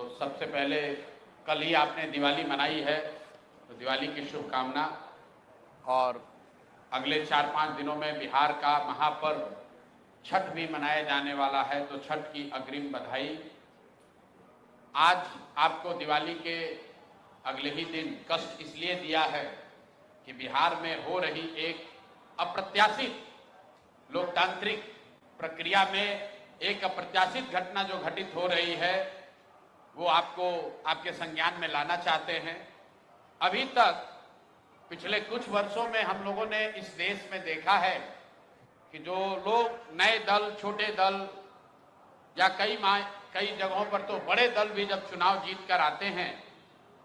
तो सबसे पहले कल ही आपने दिवाली मनाई है, तो दिवाली की शुभकामना। और अगले 4-5 दिनों में बिहार का महापर्व छठ भी मनाया जाने वाला है, तो छठ की अग्रिम बधाई। आज आपको दिवाली के अगले ही दिन कष्ट इसलिए दिया है कि बिहार में हो रही एक अप्रत्याशित लोकतांत्रिक प्रक्रिया में एक अप्रत्याशित घटना जो घटित हो रही है, वो आपको आपके संज्ञान में लाना चाहते हैं। अभी तक पिछले कुछ वर्षों में हम लोगों ने इस देश में देखा है कि जो लोग नए दल, छोटे दल या कई जगहों पर तो बड़े दल भी जब चुनाव जीत कर आते हैं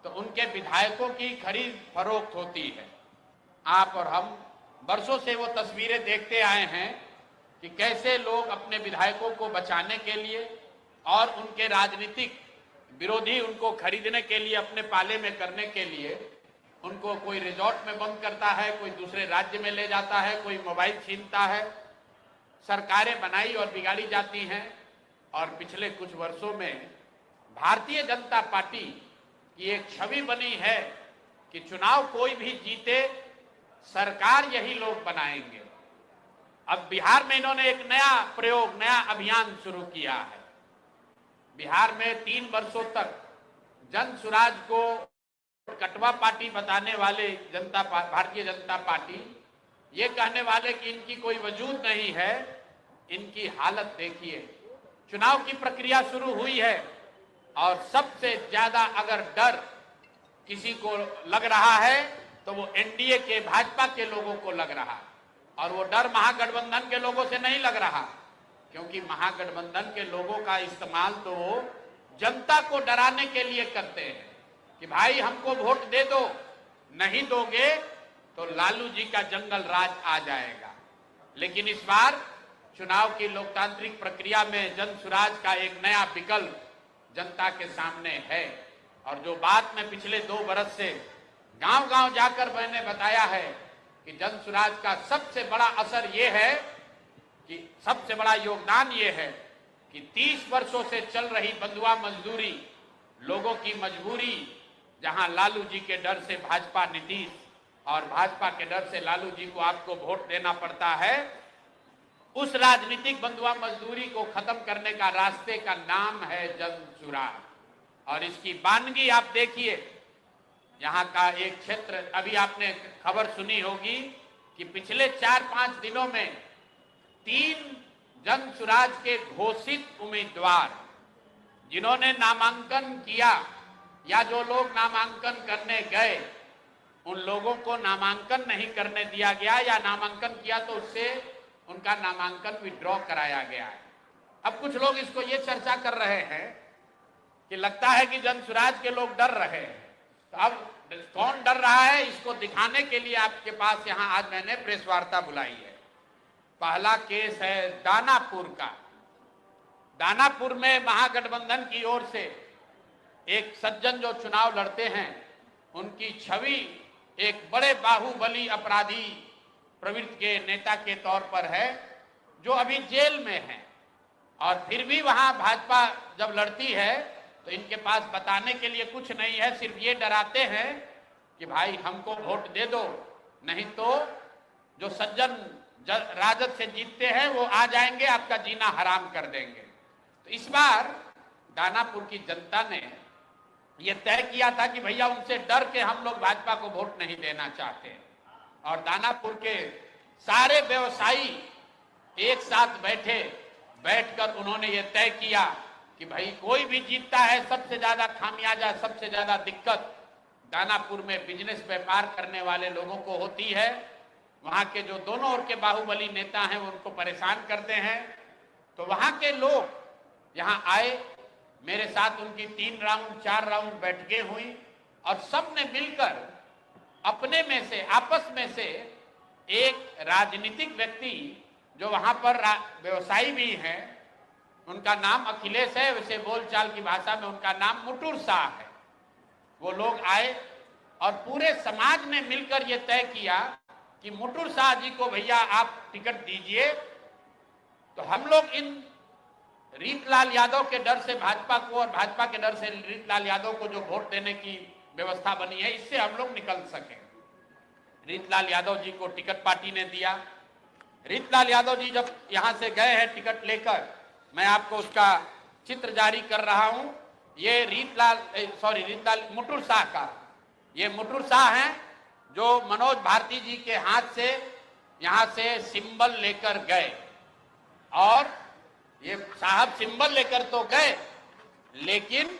तो उनके विधायकों की खरीद फरोख्त होती है। आप और हम वर्षों से वो तस्वीरें देखते आए हैं कि कैसे लोग अपने विधायकों को बचाने के लिए और उनके राजनीतिक विरोधी उनको खरीदने के लिए, अपने पाले में करने के लिए उनको कोई रिजॉर्ट में बंद करता है, कोई दूसरे राज्य में ले जाता है, कोई मोबाइल छीनता है। सरकारें बनाई और बिगाड़ी जाती हैं। और पिछले कुछ वर्षों में भारतीय जनता पार्टी की एक छवि बनी है कि चुनाव कोई भी जीते, सरकार यही लोग बनाएंगे। अब बिहार में इन्होंने एक नया प्रयोग, नया अभियान शुरू किया है। बिहार में 3 वर्षों तक जन सुराज को कटवा पार्टी बताने वाले भारतीय जनता पार्टी, ये कहने वाले कि इनकी कोई वजूद नहीं है, इनकी हालत देखिए। चुनाव की प्रक्रिया शुरू हुई है और सबसे ज्यादा अगर डर किसी को लग रहा है तो वो एनडीए के, भाजपा के लोगों को लग रहा है। और वो डर महागठबंधन के लोगों से नहीं लग रहा, क्योंकि महागठबंधन के लोगों का इस्तेमाल तो जनता को डराने के लिए करते हैं कि भाई हमको वोट दे दो, नहीं दोगे तो लालू जी का जंगल राज आ जाएगा। लेकिन इस बार चुनाव की लोकतांत्रिक प्रक्रिया में जन सुराज का एक नया विकल्प जनता के सामने है। और जो बात मैं पिछले 2 बरस से गांव-गांव जाकर मैंने बताया है कि जन सुराज का सबसे बड़ा असर ये है कि सबसे बड़ा योगदान ये है कि 30 वर्षों से चल रही बंधुआ मजदूरी, लोगों की मजबूरी, जहां लालू जी के डर से भाजपा नीतीश और भाजपा के डर से लालू जी को आपको वोट देना पड़ता है, उस राजनीतिक बंधुआ मजदूरी को खत्म करने का रास्ते का नाम है जन सुराज। और इसकी वानगी आप देखिए, यहाँ का एक क्षेत्र, अभी आपने खबर सुनी होगी कि पिछले 4-5 दिनों में 3 जन सुराज के घोषित उम्मीदवार जिन्होंने नामांकन किया या जो लोग नामांकन करने गए, उन लोगों को नामांकन नहीं करने दिया गया या नामांकन किया तो उससे उनका नामांकन विड्रॉ कराया गया है। अब कुछ लोग इसको ये चर्चा कर रहे हैं कि लगता है कि जन सुराज के लोग डर रहे हैं। तो अब कौन डर रहा है, इसको दिखाने के लिए आपके पास यहाँ आज मैंने प्रेस वार्ता बुलाई है। पहला केस है दानापुर का। दानापुर में महागठबंधन की ओर से एक सज्जन जो चुनाव लड़ते हैं, उनकी छवि एक बड़े बाहुबली अपराधी प्रवृत्ति के नेता के तौर पर है, जो अभी जेल में है। और फिर भी वहां भाजपा जब लड़ती है तो इनके पास बताने के लिए कुछ नहीं है, सिर्फ ये डराते हैं कि भाई हमको वोट दे दो, नहीं तो जो सज्जन राजद से जीतते हैं वो आ जाएंगे, आपका जीना हराम कर देंगे। तो इस बार दानापुर की जनता ने ये तय किया था कि भैया उनसे डर के हम लोग भाजपा को वोट नहीं देना चाहते। और दानापुर के सारे व्यवसायी एक साथ बैठकर उन्होंने ये तय किया कि भाई कोई भी जीतता है, सबसे ज्यादा खामियाजा, सबसे ज्यादा दिक्कत दानापुर में बिजनेस व्यापार करने वाले लोगों को होती है। वहां के जो दोनों ओर के बाहुबली नेता हैं वो उनको परेशान करते हैं। तो वहां के लोग यहाँ आए, मेरे साथ उनकी 3 राउंड 4 राउंड बैठकें हुई और सबने मिलकर अपने में से, आपस में से एक राजनीतिक व्यक्ति जो वहां पर व्यवसायी भी हैं, उनका नाम अखिलेश है, वैसे बोलचाल की भाषा में उनका नाम मुटुर शाह है। वो लोग आए और पूरे समाज ने मिलकर ये तय किया कि मुटुर शाह जी को भैया आप टिकट दीजिए। तो हम लोग इन रीतलाल यादव के डर से भाजपा को और भाजपा के डर से रीतलाल यादव को जो वोट देने की व्यवस्था बनी है, इससे हम लोग निकल सके। रीतलाल यादव जी को टिकट पार्टी ने दिया। रीतलाल यादव जी जब यहां से गए हैं टिकट लेकर, मैं आपको उसका चित्र जारी कर रहा हूं। ये रीतलाल मुटुर शाह का, ये मुटुर शाह हैं जो मनोज भारती जी के हाथ से यहां से सिंबल लेकर गए। और ये साहब सिंबल लेकर तो गए, लेकिन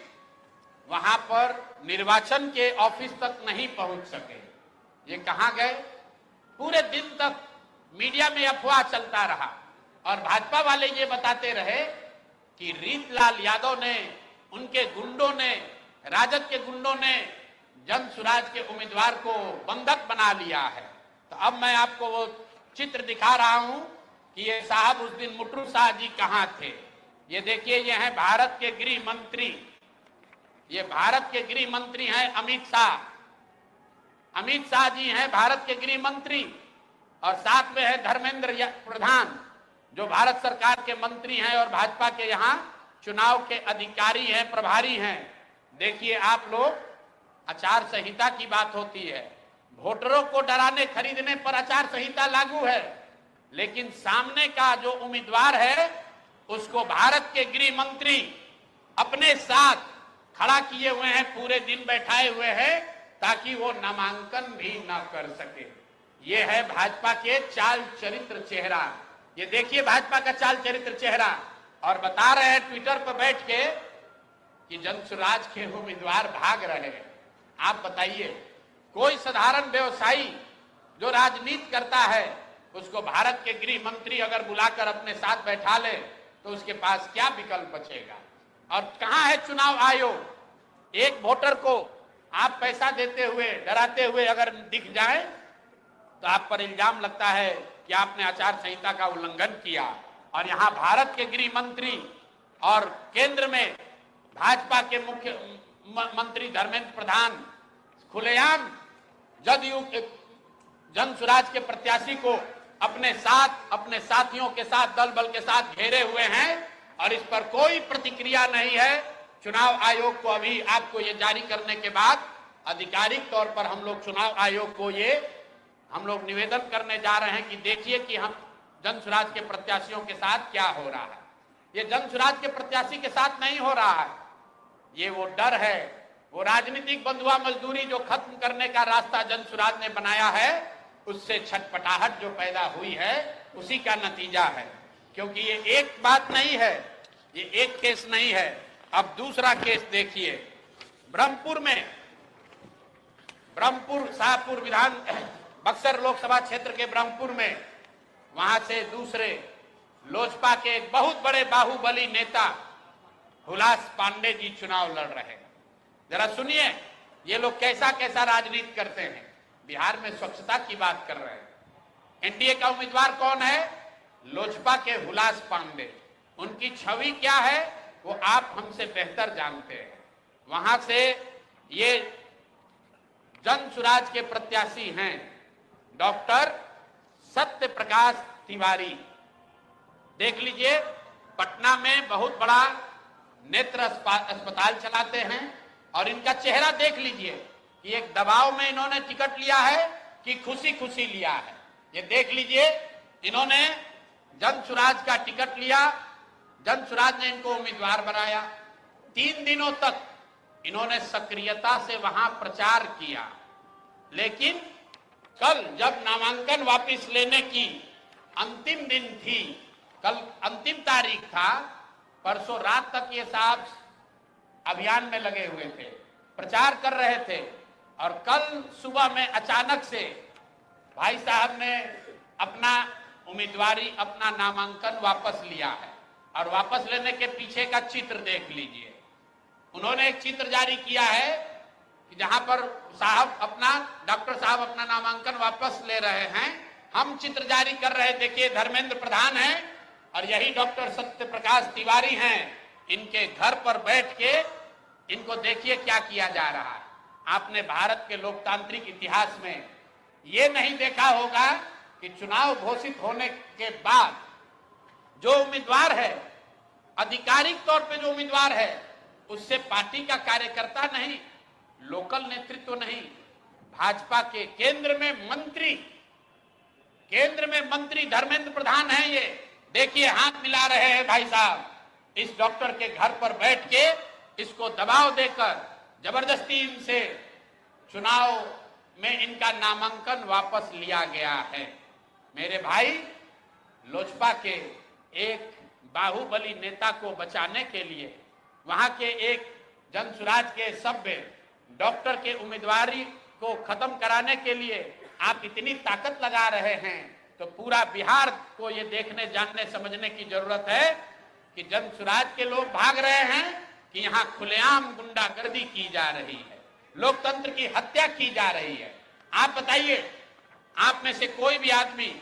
वहां पर निर्वाचन के ऑफिस तक नहीं पहुंच सके। ये कहां गए? पूरे दिन तक मीडिया में अफवाह चलता रहा और भाजपा वाले ये बताते रहे कि रीतलाल यादव ने, उनके गुंडों ने, राजद के गुंडों ने जन सुराज के उम्मीदवार को बंधक बना लिया है। तो अब मैं आपको वो चित्र दिखा रहा हूं कि ये साहब उस दिन मुटुर शाह जी कहां थे। ये देखिए, ये हैं भारत के गृह मंत्री, ये भारत के गृह मंत्री हैं अमित शाह। अमित शाह जी हैं भारत के गृह मंत्री और साथ में है धर्मेंद्र प्रधान जो भारत सरकार के मंत्री हैं और भाजपा के यहाँ चुनाव के अधिकारी हैं, प्रभारी हैं। देखिए आप लोग, आचार संहिता की बात होती है, वोटरों को डराने खरीदने पर आचार संहिता लागू है, लेकिन सामने का जो उम्मीदवार है उसको भारत के गृह मंत्री अपने साथ खड़ा किए हुए हैं, पूरे दिन बैठाए हुए हैं ताकि वो नामांकन भी ना कर सके। ये है भाजपा के चाल चरित्र चेहरा। ये देखिए भाजपा का चाल चरित्र चेहरा। और बता रहे हैं ट्विटर पर बैठ के कि जनसुराज के उम्मीदवार भाग रहे हैं। आप बताइए, कोई साधारण व्यवसायी जो राजनीति करता है उसको भारत के गृह मंत्री अगर बुलाकर अपने साथ बैठा ले तो उसके पास क्या विकल्प बचेगा? और कहां है चुनाव आयोग? एक वोटर को आप पैसा देते हुए, डराते हुए अगर दिख जाए तो आप पर इल्जाम लगता है कि आपने आचार संहिता का उल्लंघन किया। और यहां भारत के गृह मंत्री और केंद्र में भाजपा के मुख्य मंत्री धर्मेंद्र प्रधान खुलेआम जदयू के जनसुराज के प्रत्याशी को अपने साथ, अपने साथियों के साथ, दल बल के साथ घेरे हुए हैं और इस पर कोई प्रतिक्रिया नहीं है। चुनाव आयोग को अभी आपको ये जारी करने के बाद आधिकारिक तौर पर हम लोग चुनाव आयोग को हम लोग निवेदन करने जा रहे हैं कि देखिए कि हम जनसुराज के प्रत्याशियों के साथ क्या हो रहा है। ये जनसुराज के प्रत्याशी के साथ नहीं हो रहा है, ये वो डर है, वो राजनीतिक बंधुआ मजदूरी जो खत्म करने का रास्ता जनसुराज ने बनाया है, उससे छटपटाहट जो पैदा हुई है उसी का नतीजा है। क्योंकि ये एक बात नहीं है, ये एक केस नहीं है। अब दूसरा केस देखिए, ब्रह्मपुर में, ब्रह्मपुर शाहपुर विधान बक्सर लोकसभा क्षेत्र के ब्रह्मपुर में, वहां से दूसरे लोजपा के एक बहुत बड़े बाहुबली नेता हुलास पांडे जी चुनाव लड़ रहे हैं। जरा सुनिए ये लोग कैसा कैसा राजनीति करते हैं। बिहार में स्वच्छता की बात कर रहे हैं। एनडीए का उम्मीदवार कौन है? लोजपा के हुलास पांडे। उनकी छवि क्या है वो आप हमसे बेहतर जानते हैं। वहां से ये जनसुराज के प्रत्याशी हैं डॉक्टर सत्य प्रकाश तिवारी। देख लीजिए, पटना में बहुत बड़ा नेत्र अस्पताल चलाते हैं और इनका चेहरा देख लीजिए कि एक दबाव में इन्होंने टिकट लिया है कि खुशी खुशी लिया है। ये देख लीजिए, इन्होंने जनसुराज का टिकट लिया, जनसुराज ने इनको उम्मीदवार बनाया। 3 दिनों तक इन्होंने सक्रियता से वहां प्रचार किया, लेकिन कल जब नामांकन वापस लेने की अंतिम दिन थी, कल अंतिम तारीख था, परसों रात तक ये साहब अभियान में लगे हुए थे, प्रचार कर रहे थे और कल सुबह में अचानक से भाई साहब ने अपना उम्मीदवारी, अपना नामांकन वापस लिया है। और वापस लेने के पीछे का चित्र देख लीजिए। उन्होंने एक चित्र जारी किया है कि जहां पर डॉक्टर साहब अपना नामांकन वापस ले रहे हैं। हम चित्र जारी कर रहे, देखिए धर्मेंद्र प्रधान हैं और यही डॉक्टर सत्य प्रकाश तिवारी हैं। इनके घर पर बैठ के इनको देखिए क्या किया जा रहा है। आपने भारत के लोकतांत्रिक इतिहास में ये नहीं देखा होगा कि चुनाव घोषित होने के बाद जो उम्मीदवार है आधिकारिक तौर पे जो उम्मीदवार है उससे पार्टी का कार्यकर्ता नहीं, लोकल नेतृत्व नहीं, भाजपा के केंद्र में मंत्री धर्मेंद्र प्रधान है। ये देखिए हाथ मिला रहे हैं भाई साहब, इस डॉक्टर के घर पर बैठ के इसको दबाव देकर जबरदस्ती इनसे चुनाव में इनका नामांकन वापस लिया गया है। मेरे भाई, लोजपा के एक बाहुबली नेता को बचाने के लिए, वहां के एक जनसुराज के सभ्य डॉक्टर के उम्मीदवारी को खत्म कराने के लिए आप इतनी ताकत लगा रहे हैं, तो पूरा बिहार को ये देखने जानने समझने की जरूरत है कि जनसुराज के लोग भाग रहे हैं कि यहाँ खुलेआम गुंडागर्दी की जा रही है, लोकतंत्र की हत्या की जा रही है। आप बताइए, आप में से कोई भी आदमी,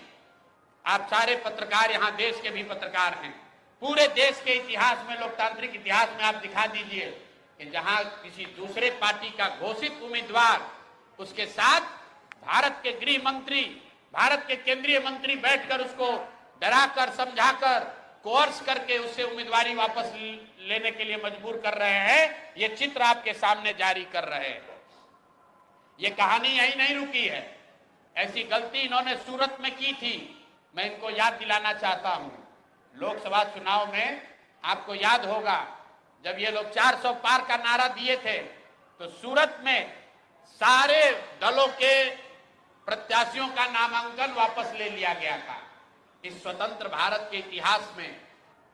आप सारे पत्रकार यहाँ देश के भी पत्रकार हैं, पूरे देश के इतिहास में, लोकतांत्रिक इतिहास में आप दिखा दीजिए कि जहां किसी दूसरे पार्टी का घोषित उम्मीदवार, उसके साथ भारत के गृह मंत्री, भारत के केंद्रीय मंत्री बैठकर उसको डराकर, समझाकर, कोर्स करके उससे उम्मीदवारी वापस लेने के लिए मजबूर कर रहे हैं। ये चित्र आपके सामने जारी कर रहे हैं। ये कहानी यही नहीं रुकी है, ऐसी गलती इन्होंने सूरत में की थी। मैं इनको याद दिलाना चाहता हूं, लोकसभा चुनाव में आपको याद होगा जब ये लोग 400 पार का नारा दिए थे, तो सूरत में सारे दलों के प्रत्याशियों का नामांकन वापस ले लिया गया था। इस स्वतंत्र भारत के इतिहास में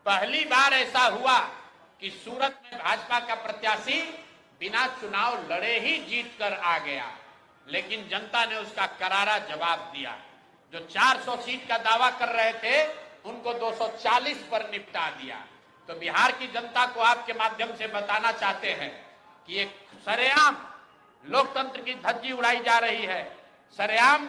पहली बार ऐसा हुआ कि सूरत में भाजपा का प्रत्याशी बिना चुनाव लड़े ही जीत कर आ गया, लेकिन जनता ने उसका करारा जवाब दिया। जो 400 सीट का दावा कर रहे थे उनको 240 पर निपटा दिया। तो बिहार की जनता को आपके माध्यम से बताना चाहते हैं कि एक सरेआम लोकतंत्र की धज्जी उड़ाई जा रही है, सरेआम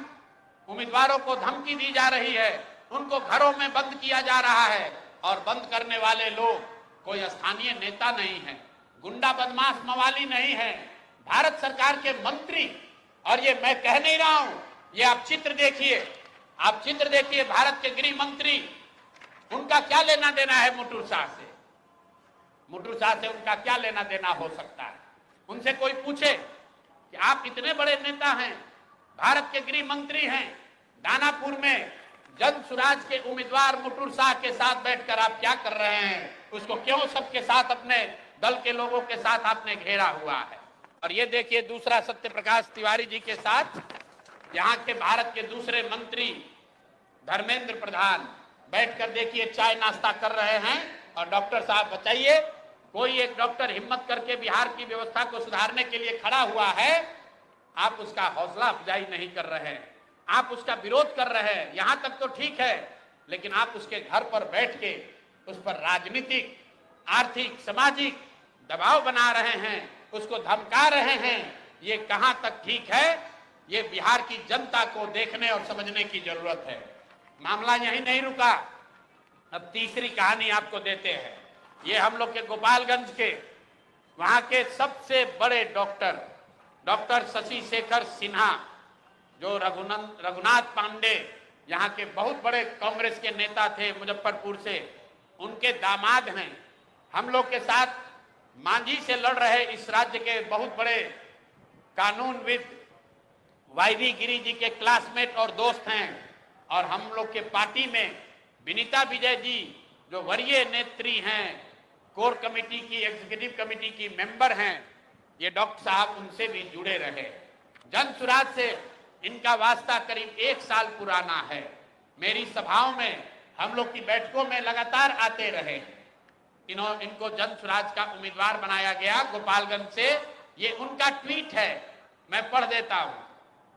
उम्मीदवारों को धमकी दी जा रही है, उनको घरों में बंद किया जा रहा है, और बंद करने वाले लोग कोई स्थानीय नेता नहीं है, गुंडा बदमाश मवाली नहीं है, भारत सरकार के मंत्री। और ये मैं कह नहीं रहा हूं, ये आप चित्र देखिए, आप चित्र देखिए, भारत के गृह मंत्री, उनका क्या लेना देना है मुटुर शाह से? मुटुर शाह से उनका क्या लेना देना हो सकता है? उनसे कोई पूछे कि आप इतने बड़े नेता हैं, भारत के गृह मंत्री हैं, दानापुर में जनसुराज के उम्मीदवार मुटुर शाह के साथ बैठकर आप क्या कर रहे हैं? उसको क्यों सबके साथ, अपने दल के लोगों के साथ आपने घेरा हुआ है? और ये देखिए दूसरा सत्य प्रकाश तिवारी जी के साथ यहाँ के भारत के दूसरे मंत्री धर्मेंद्र प्रधान बैठकर देखिए चाय नाश्ता कर रहे हैं। और डॉक्टर साहब बताइए, कोई एक डॉक्टर हिम्मत करके बिहार की व्यवस्था को सुधारने के लिए खड़ा हुआ है, आप उसका हौसला अफजाई नहीं कर रहे हैं, आप उसका विरोध कर रहे हैं। यहां तक तो ठीक है, लेकिन आप उसके घर पर बैठ के उस पर राजनीतिक, आर्थिक, सामाजिक दबाव बना रहे हैं, उसको धमका रहे हैं। ये कहां तक ठीक है? ये बिहार की जनता को देखने और समझने की जरूरत है। मामला यही नहीं रुका, अब तीसरी कहानी आपको देते हैं। ये हम लोग के गोपालगंज के वहां के सबसे बड़े डॉक्टर शशि शेखर सिन्हा, जो रघुनाथ पांडे यहाँ के बहुत बड़े कांग्रेस के नेता थे मुजफ्फरपुर से, उनके दामाद हैं। हम लोग के साथ मांझी से लड़ रहे इस राज्य के बहुत बड़े कानूनविद वाईवी गिरी जी के क्लासमेट और दोस्त हैं। और हम लोग के पार्टी में विनीता विजय जी, जो वरीय नेत्री हैं, कोर कमेटी की, एग्जीक्यूटिव कमेटी की मेंबर हैं, ये डॉक्टर साहब उनसे भी जुड़े रहे। जनसुराज से इनका वास्ता करीब 1 साल पुराना है। मेरी सभाओं में, हम लोग की बैठकों में लगातार आते रहे। इनको जनसुराज का उम्मीदवार बनाया गया गोपालगंज से। ये उनका ट्वीट है, मैं पढ़ देता हूं।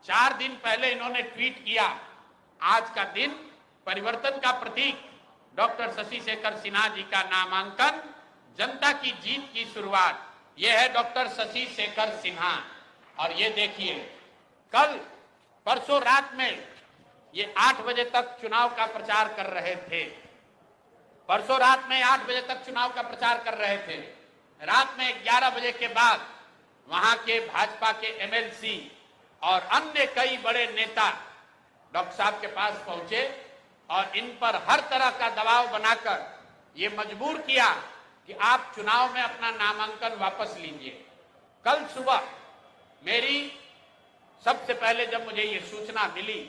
4 दिन पहले इन्होंने ट्वीट किया, आज का दिन परिवर्तन का प्रतीक, डॉक्टर शशि शेखर सिन्हा जी का नामांकन, जनता की जीत की शुरुआत। यह है डॉक्टर शशि शेखर सिन्हा। और ये देखिए, परसों रात में ये 8 बजे तक चुनाव का प्रचार कर रहे थे। परसों रात में 8 बजे तक चुनाव का प्रचार कर रहे थे। रात में 11 बजे के बाद वहां के भाजपा के एमएलसी और अन्य कई बड़े नेता डॉक्टर साहब के पास पहुंचे और इन पर हर तरह का दबाव बनाकर ये मजबूर किया कि आप चुनाव में अपना नामांकन वापस लीजिए। कल सुबह मेरी सबसे पहले जब मुझे ये सूचना मिली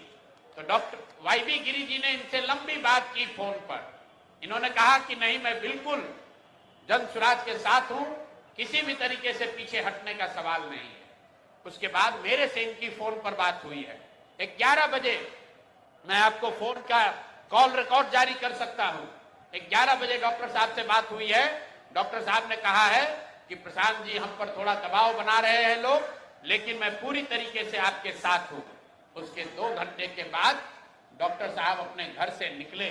तो डॉक्टर वाईबी गिरी जी ने इनसे लंबी बात की फोन पर। इन्होंने कहा कि नहीं, मैं बिल्कुल जन सुराज के साथ हूं, किसी भी तरीके से पीछे हटने का सवाल नहीं है। उसके बाद मेरे से इनकी फोन पर बात हुई है 11 बजे। मैं आपको फोन का कॉल रिकॉर्ड जारी कर सकता हूं। 11 बजे डॉक्टर साहब से बात हुई है। डॉक्टर साहब ने कहा है कि प्रशांत जी, हम पर थोड़ा दबाव बना रहे हैं लोग, लेकिन मैं पूरी तरीके से आपके साथ हूं। उसके 2 घंटे के बाद डॉक्टर साहब अपने घर से निकले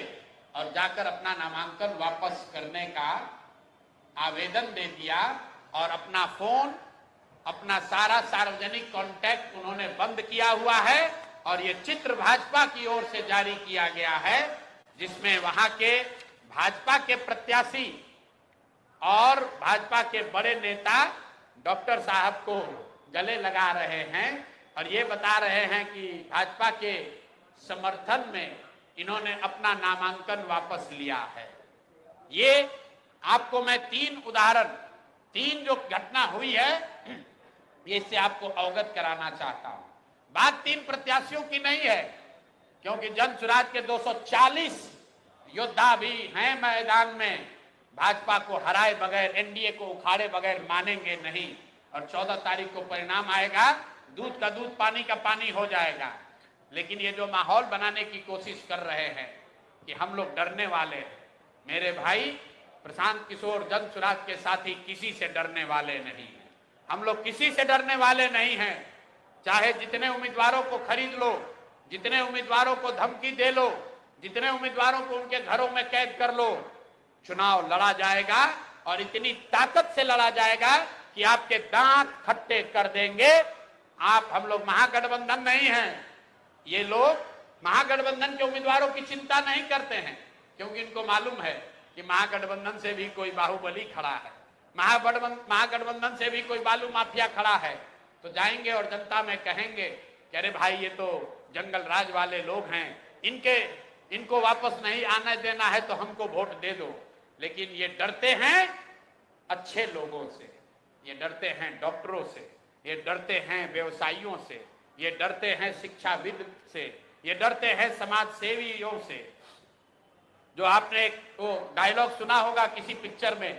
और जाकर अपना नामांकन वापस करने का आवेदन दे दिया और अपना फोन, अपना सारा सार्वजनिक कांटेक्ट उन्होंने बंद किया हुआ है। और ये चित्र भाजपा की ओर से जारी किया गया है, जिसमें वहां के भाजपा के प्रत्याशी और भाजपा के बड़े नेता डॉक्टर साहब को गले लगा रहे हैं और ये बता रहे हैं कि भाजपा के समर्थन में इन्होंने अपना नामांकन वापस लिया है। ये आपको मैं 3 उदाहरण, 3 जो घटना हुई है, ये इससे आपको अवगत कराना चाहता हूं। बात 3 प्रत्याशियों की नहीं है, क्योंकि जन सुराज के 240 योद्धा भी हैं मैदान में। भाजपा को हराए बगैर, एनडीए को उखाड़े बगैर मानेंगे नहीं। और 14 तारीख को परिणाम आएगा, दूध का दूध, पानी का पानी हो जाएगा। लेकिन ये जो माहौल बनाने की कोशिश कर रहे हैं कि हम लोग डरने वाले हैं, मेरे भाई प्रशांत किशोर जन सुराज के साथी किसी से डरने वाले नहीं हैं। हम लोग किसी से डरने वाले नहीं हैं। चाहे जितने उम्मीदवारों को खरीद लो, जितने उम्मीदवारों को धमकी दे लो, जितने उम्मीदवारों को उनके घरों में कैद कर लो, चुनाव लड़ा जाएगा और इतनी ताकत से लड़ा जाएगा कि आपके दांत खट्टे कर देंगे आप। हम लोग महागठबंधन नहीं हैं। ये लोग महागठबंधन के उम्मीदवारों की चिंता नहीं करते हैं, क्योंकि इनको मालूम है कि महागठबंधन से भी कोई बाहुबली खड़ा है, महागठबंधन से भी कोई बालू माफिया खड़ा है। तो जाएंगे और जनता में कहेंगे कि अरे भाई, ये तो जंगल राज वाले लोग हैं, इनको वापस नहीं आने देना है तो हमको वोट दे दो। लेकिन ये डरते हैं अच्छे लोगों से, ये डरते हैं डॉक्टरों से, ये डरते हैं व्यवसायियों से, ये डरते हैं शिक्षाविद से, ये डरते हैं समाज सेवियों से। जो आपने एक वो डायलॉग सुना होगा किसी पिक्चर में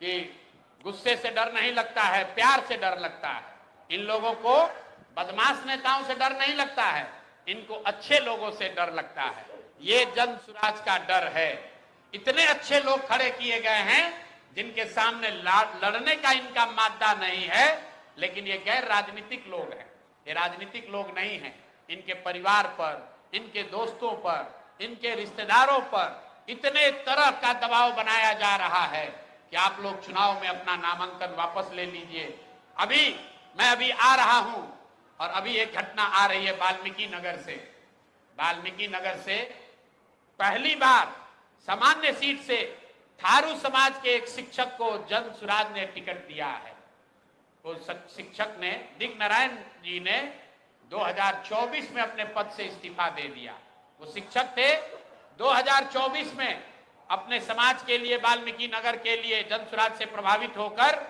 कि गुस्से से डर नहीं लगता है, प्यार से डर लगता है। इन लोगों को बदमाश नेताओं से डर नहीं लगता है, इनको अच्छे लोगों से डर लगता है। ये जन सुराज का डर है। इतने अच्छे लोग खड़े किए गए हैं जिनके सामने लड़ने का इनका मादा नहीं है, लेकिन ये गैर राजनीतिक लोग हैं, ये राजनीतिक लोग नहीं हैं। इनके परिवार पर, इनके दोस्तों पर, इनके रिश्तेदारों पर इतने तरह का दबाव बनाया जा रहा है कि आप लोग चुनाव में अपना नामांकन वापस ले लीजिए। मैं अभी आ रहा हूं और अभी एक घटना आ रही है वाल्मीकि नगर से। वाल्मीकि नगर से पहली बार सामान्य सीट से थारू समाज के एक शिक्षक को जन सुराज ने टिकट दिया है। वो शिक्षक ने, दिग्नारायण जी ने 2024 में अपने पद से इस्तीफा दे दिया। वो शिक्षक थे, 2024 में अपने समाज के लिए, वाल्मीकि नगर के लिए जन सुराज से प्रभावित होकर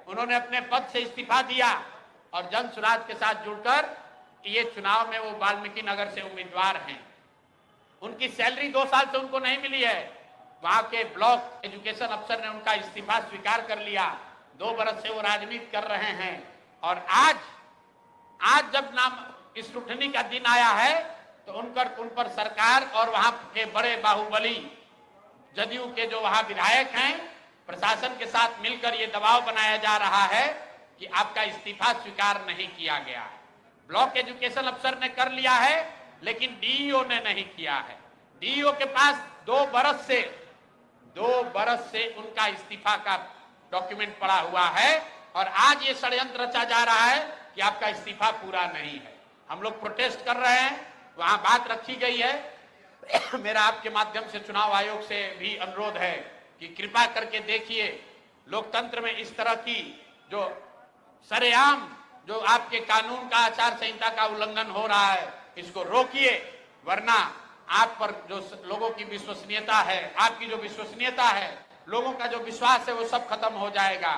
उन्होंने अपने पद से इस्तीफा दिया और जन सुराज के साथ जुड़कर ये चुनाव में वो वाल्मीकि नगर से उम्मीदवार हैं। उनकी सैलरी 2 साल से उनको नहीं मिली है। वहां के ब्लॉक एजुकेशन अफसर ने उनका इस्तीफा स्वीकार कर लिया। 2 बरस से वो राजनीति कर रहे हैं और आज जब नाम स्क्रूटनी का दिन आया है तो उन पर सरकार और वहां के बड़े बाहुबली जदयू के जो वहां विधायक हैं, प्रशासन के साथ मिलकर ये दबाव बनाया जा रहा है कि आपका इस्तीफा स्वीकार नहीं किया गया। ब्लॉक एजुकेशन अफसर ने कर लिया है, लेकिन डीईओ ने नहीं किया है। डीईओ के पास 2 बरस से उनका इस्तीफा का डॉक्यूमेंट पड़ा हुआ है और आज ये षड्यंत्र रचा जा रहा है कि आपका इस्तीफा पूरा नहीं है। हम लोग प्रोटेस्ट कर रहे हैं, वहां बात रखी गई है। मेरा आपके माध्यम से चुनाव आयोग से भी अनुरोध है कि कृपा करके देखिए, लोकतंत्र में इस तरह की जो सरेआम जो आपके कानून का, आचार संहिता का उल्लंघन हो रहा है, इसको रोकिए, वरना आप पर जो लोगों की विश्वसनीयता है, आपकी जो विश्वसनीयता है, लोगों का जो विश्वास है, वो सब खत्म हो जाएगा।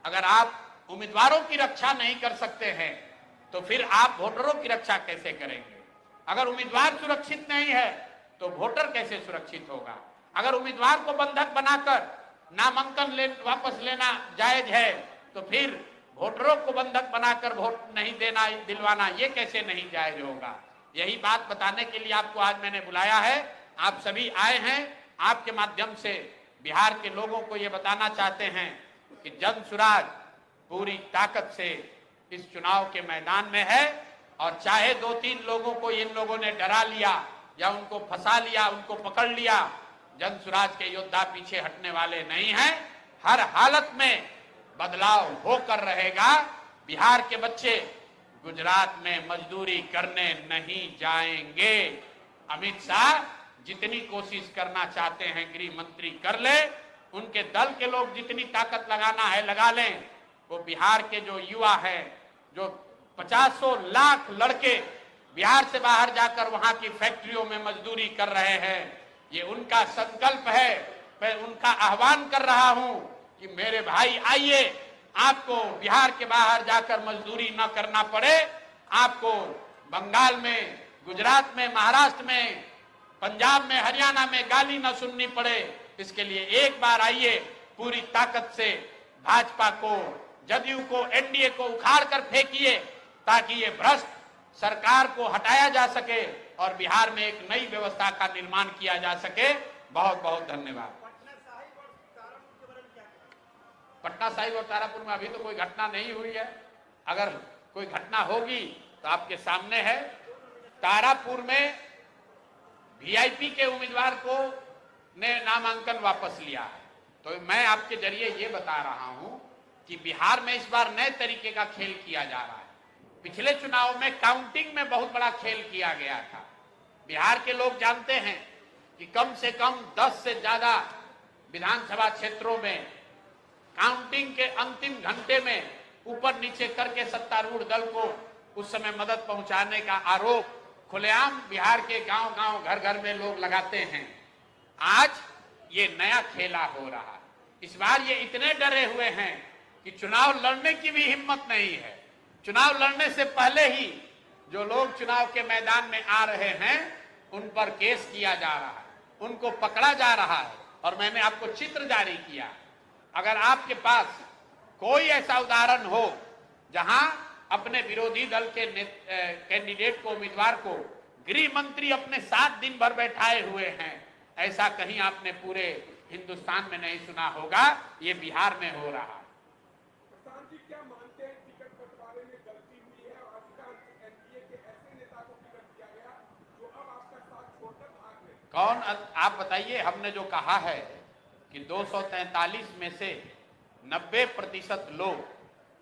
अगर आप उम्मीदवारों की रक्षा नहीं कर सकते हैं तो फिर आप वोटरों की रक्षा कैसे करेंगे? अगर उम्मीदवार सुरक्षित नहीं है तो वोटर कैसे सुरक्षित होगा? अगर उम्मीदवार को बंधक बनाकर नामांकन वापस लेना जायज है तो फिर वोटरों को बंधक बनाकर वोट नहीं देना दिलवाना ये कैसे नहीं जायज होगा? यही बात बताने के लिए आपको आज मैंने बुलाया है। आप सभी आए हैं, आपके माध्यम से बिहार के लोगों को ये बताना चाहते हैं कि जनसुराज पूरी ताकत से इस चुनाव के मैदान में है और चाहे 2-3 लोगों को इन लोगों ने डरा लिया या उनको फंसा लिया, उनको पकड़ लिया, जनसुराज के योद्धा पीछे हटने वाले नहीं हैं। हर हालत में बदलाव होकर रहेगा। बिहार के बच्चे गुजरात में मजदूरी करने नहीं जाएंगे। अमित शाह जितनी कोशिश करना चाहते हैं गृह मंत्री कर ले, उनके दल के लोग जितनी ताकत लगाना है लगा लें। वो बिहार के जो युवा हैं, जो 50 लाख लड़के बिहार से बाहर जाकर वहां की फैक्ट्रियों में मजदूरी कर रहे हैं, ये उनका संकल्प है। मैं उनका आह्वान कर रहा हूं कि मेरे भाई आइए, आपको बिहार के बाहर जाकर मजदूरी न करना पड़े, आपको बंगाल में, गुजरात में, महाराष्ट्र में, पंजाब में, हरियाणा में गाली न सुननी पड़े। इसके लिए एक बार आइए, पूरी ताकत से भाजपा को, जदयू को, एनडीए को उखाड़ कर फेंकिए ताकि ये भ्रष्ट सरकार को हटाया जा सके और बिहार में एक नई व्यवस्था का निर्माण किया जा सके। बहुत बहुत धन्यवाद। पटना साहिब और तारापुर में अभी तो कोई घटना नहीं हुई है। अगर कोई घटना होगी तो आपके सामने है। तारापुर में वीआईपी के उम्मीदवार को ने नामांकन वापस लिया है। तो मैं आपके जरिए ये बता रहा हूं कि बिहार में इस बार नए तरीके का खेल किया जा रहा है। पिछले चुनाव में काउंटिंग में बहुत बड़ा खेल किया गया था। बिहार के लोग जानते हैं कि कम से कम 10 से ज्यादा विधानसभा क्षेत्रों में काउंटिंग के अंतिम घंटे में ऊपर नीचे करके सत्तारूढ़ दल को उस समय मदद पहुंचाने का आरोप खुलेआम बिहार के गांव-गांव, घर-घर में लोग लगाते हैं। आज ये नया खेला हो रहा है। इस बार ये इतने डरे हुए हैं कि चुनाव लड़ने की भी हिम्मत नहीं है। चुनाव लड़ने से पहले ही जो लोग चुनाव के मैदान में आ रहे हैं उन पर केस किया जा रहा है, उनको पकड़ा जा रहा है। और मैंने आपको चित्र जारी किया। अगर आपके पास कोई ऐसा उदाहरण हो जहां अपने विरोधी दल के कैंडिडेट को, उम्मीदवार को गृह मंत्री अपने साथ दिन भर बैठाए हुए हैं, ऐसा कहीं आपने पूरे हिंदुस्तान में नहीं सुना होगा। ये बिहार में हो रहा है। क्या मानते हैं टिकट बंटवारे में गलती हुई है और अधिकांश एनडीए के ऐसे नेता को टिकट दिया गया जो अब आपका साथ छोड़कर भाग गए? कौन? आप बताइए। हमने जो कहा है कि 243 में से 90% लोग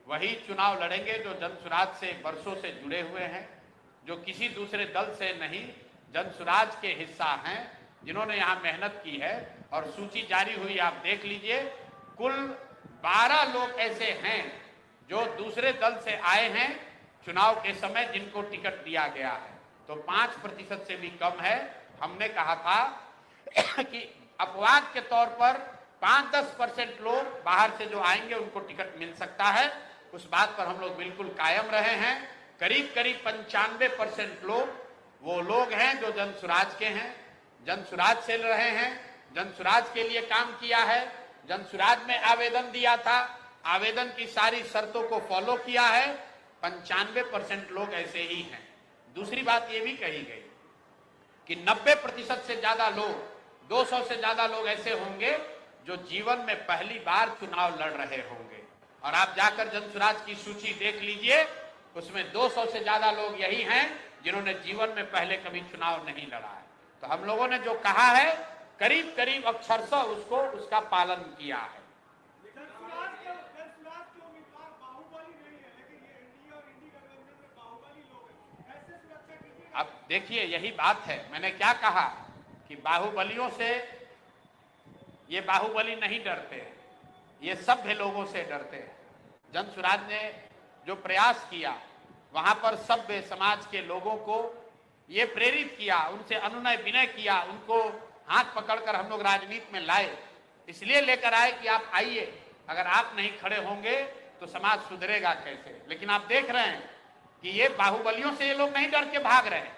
वही चुनाव लड़ेंगे जो जनसुराज से वर्षों से जुड़े हुए हैं, जो किसी दूसरे दल से नहीं, जनसुराज के हिस्सा हैं, जिन्होंने यहाँ मेहनत की है। और सूची जारी हुई, आप देख लीजिए। कुल 12 लोग ऐसे हैं जो दूसरे दल से आए हैं चुनाव के समय, जिनको टिकट दिया गया है। तो 5% से भी कम है। हमने कहा था कि अपवाद के तौर पर 5-10% लोग बाहर से जो आएंगे उनको टिकट मिल सकता है। उस बात पर हम लोग बिल्कुल कायम रहे हैं। करीब करीब 95% लोग वो लोग हैं जो जनसुराज के हैं, जनसुराज से रहे हैं, जनसुराज के लिए काम किया है, जनसुराज में आवेदन दिया था, आवेदन की सारी शर्तों को फॉलो किया है। 95% लोग ऐसे ही हैं। दूसरी बात ये भी कही गई कि 90% से ज्यादा लोग, 200 से ज्यादा लोग ऐसे होंगे जो जीवन में पहली बार चुनाव लड़ रहे होंगे। और आप जाकर जनसुराज की सूची देख लीजिए, उसमें 200 से ज्यादा लोग यही हैं जिन्होंने जीवन में पहले कभी चुनाव नहीं लड़ा है। तो हम लोगों ने जो कहा है करीब करीब अक्षरशः उसका पालन किया है। अब देखिए, यही बात है। मैंने क्या कहा कि बाहुबलियों से ये बाहुबली नहीं डरते, ये सभ्य लोगों से डरते हैं। जनसुराज ने जो प्रयास किया वहां पर सभ्य समाज के लोगों को ये प्रेरित किया, उनसे अनुनय विनय किया, उनको हाथ पकड़कर हम लोग राजनीति में लाए, इसलिए लेकर आए कि आप आइए, अगर आप नहीं खड़े होंगे तो समाज सुधरेगा कैसे। लेकिन आप देख रहे हैं कि ये बाहुबलियों से ये लोग नहीं डर के भाग रहे हैं,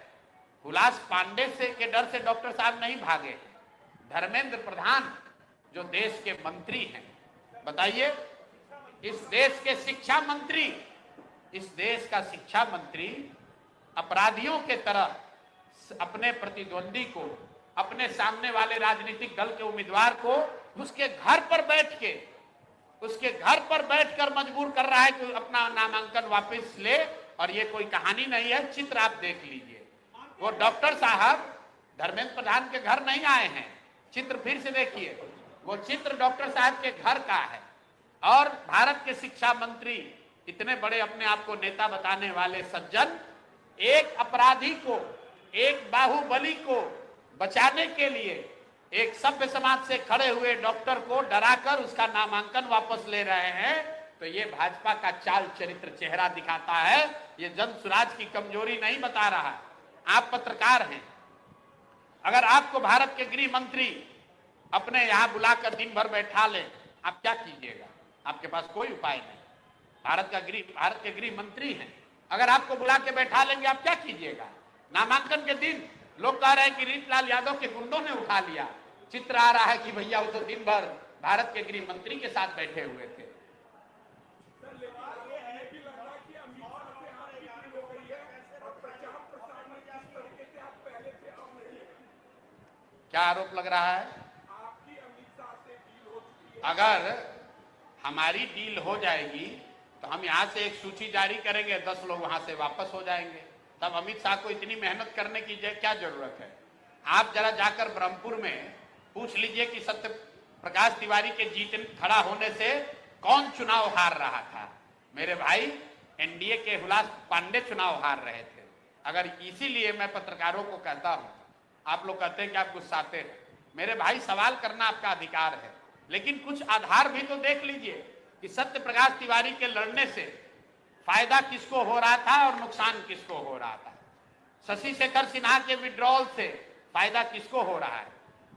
हुलास पांडे से के डर से डॉक्टर साहब नहीं भागे। धर्मेंद्र प्रधान जो देश के मंत्री हैं, बताइए, इस देश के शिक्षा मंत्री, इस देश का शिक्षा मंत्री अपराधियों के तरह अपने प्रतिद्वंदी को, अपने सामने वाले राजनीतिक दल के उम्मीदवार को उसके घर पर बैठकर मजबूर कर रहा है कि अपना नामांकन वापस ले। और ये कोई कहानी नहीं है, चित्र आप देख लीजिए। वो डॉक्टर साहब धर्मेंद्र प्रधान के घर नहीं आए हैं, चित्र फिर से देखिए, वो चित्र डॉक्टर साहब के घर का है। और भारत के शिक्षा मंत्री, इतने बड़े अपने आप को नेता बताने वाले सज्जन, एक अपराधी को, एक बाहुबली को बचाने के लिए एक सभ्य समाज से खड़े हुए डॉक्टर को डराकर उसका नामांकन वापस ले रहे हैं। तो ये भाजपा का चाल चरित्र चेहरा दिखाता है, ये जन स्वराज की कमजोरी नहीं बता रहा है। आप पत्रकार हैं, अगर आपको भारत के गृह मंत्री अपने यहां बुलाकर दिन भर बैठा ले, आप क्या कीजिएगा? आपके पास कोई उपाय नहीं। भारत के गृह मंत्री हैं, अगर आपको बुला के बैठा लेंगे, आप क्या कीजिएगा? नामांकन के दिन लोग कह रहे हैं कि रीतलाल यादव के गुंडों ने उठा लिया, चित्र आ रहा है कि भैया वो तो दिन भर भारत के गृह मंत्री के साथ बैठे हुए थे। क्या आरोप लग रहा है? अगर हमारी डील हो जाएगी तो हम यहां से एक सूची जारी करेंगे, 10 लोग वहां से वापस हो जाएंगे। तब अमित शाह को इतनी मेहनत करने की क्या जरूरत है? आप जरा जाकर ब्रह्मपुर में पूछ लीजिए कि सत्य प्रकाश तिवारी के खड़ा होने से कौन चुनाव हार रहा था। मेरे भाई, एनडीए के हुलास पांडे चुनाव हार रहे थे। अगर इसीलिए मैं पत्रकारों को कहता हूं, आप लोग कहते हैं कि आप गुस्साते हैं, मेरे भाई सवाल करना आपका अधिकार है, लेकिन कुछ आधार भी तो देख लीजिए कि सत्य प्रकाश तिवारी के लड़ने से फायदा किसको हो रहा था और नुकसान किसको हो रहा था। शशि शेखर सिन्हा के विड्रॉल से फायदा किसको हो रहा है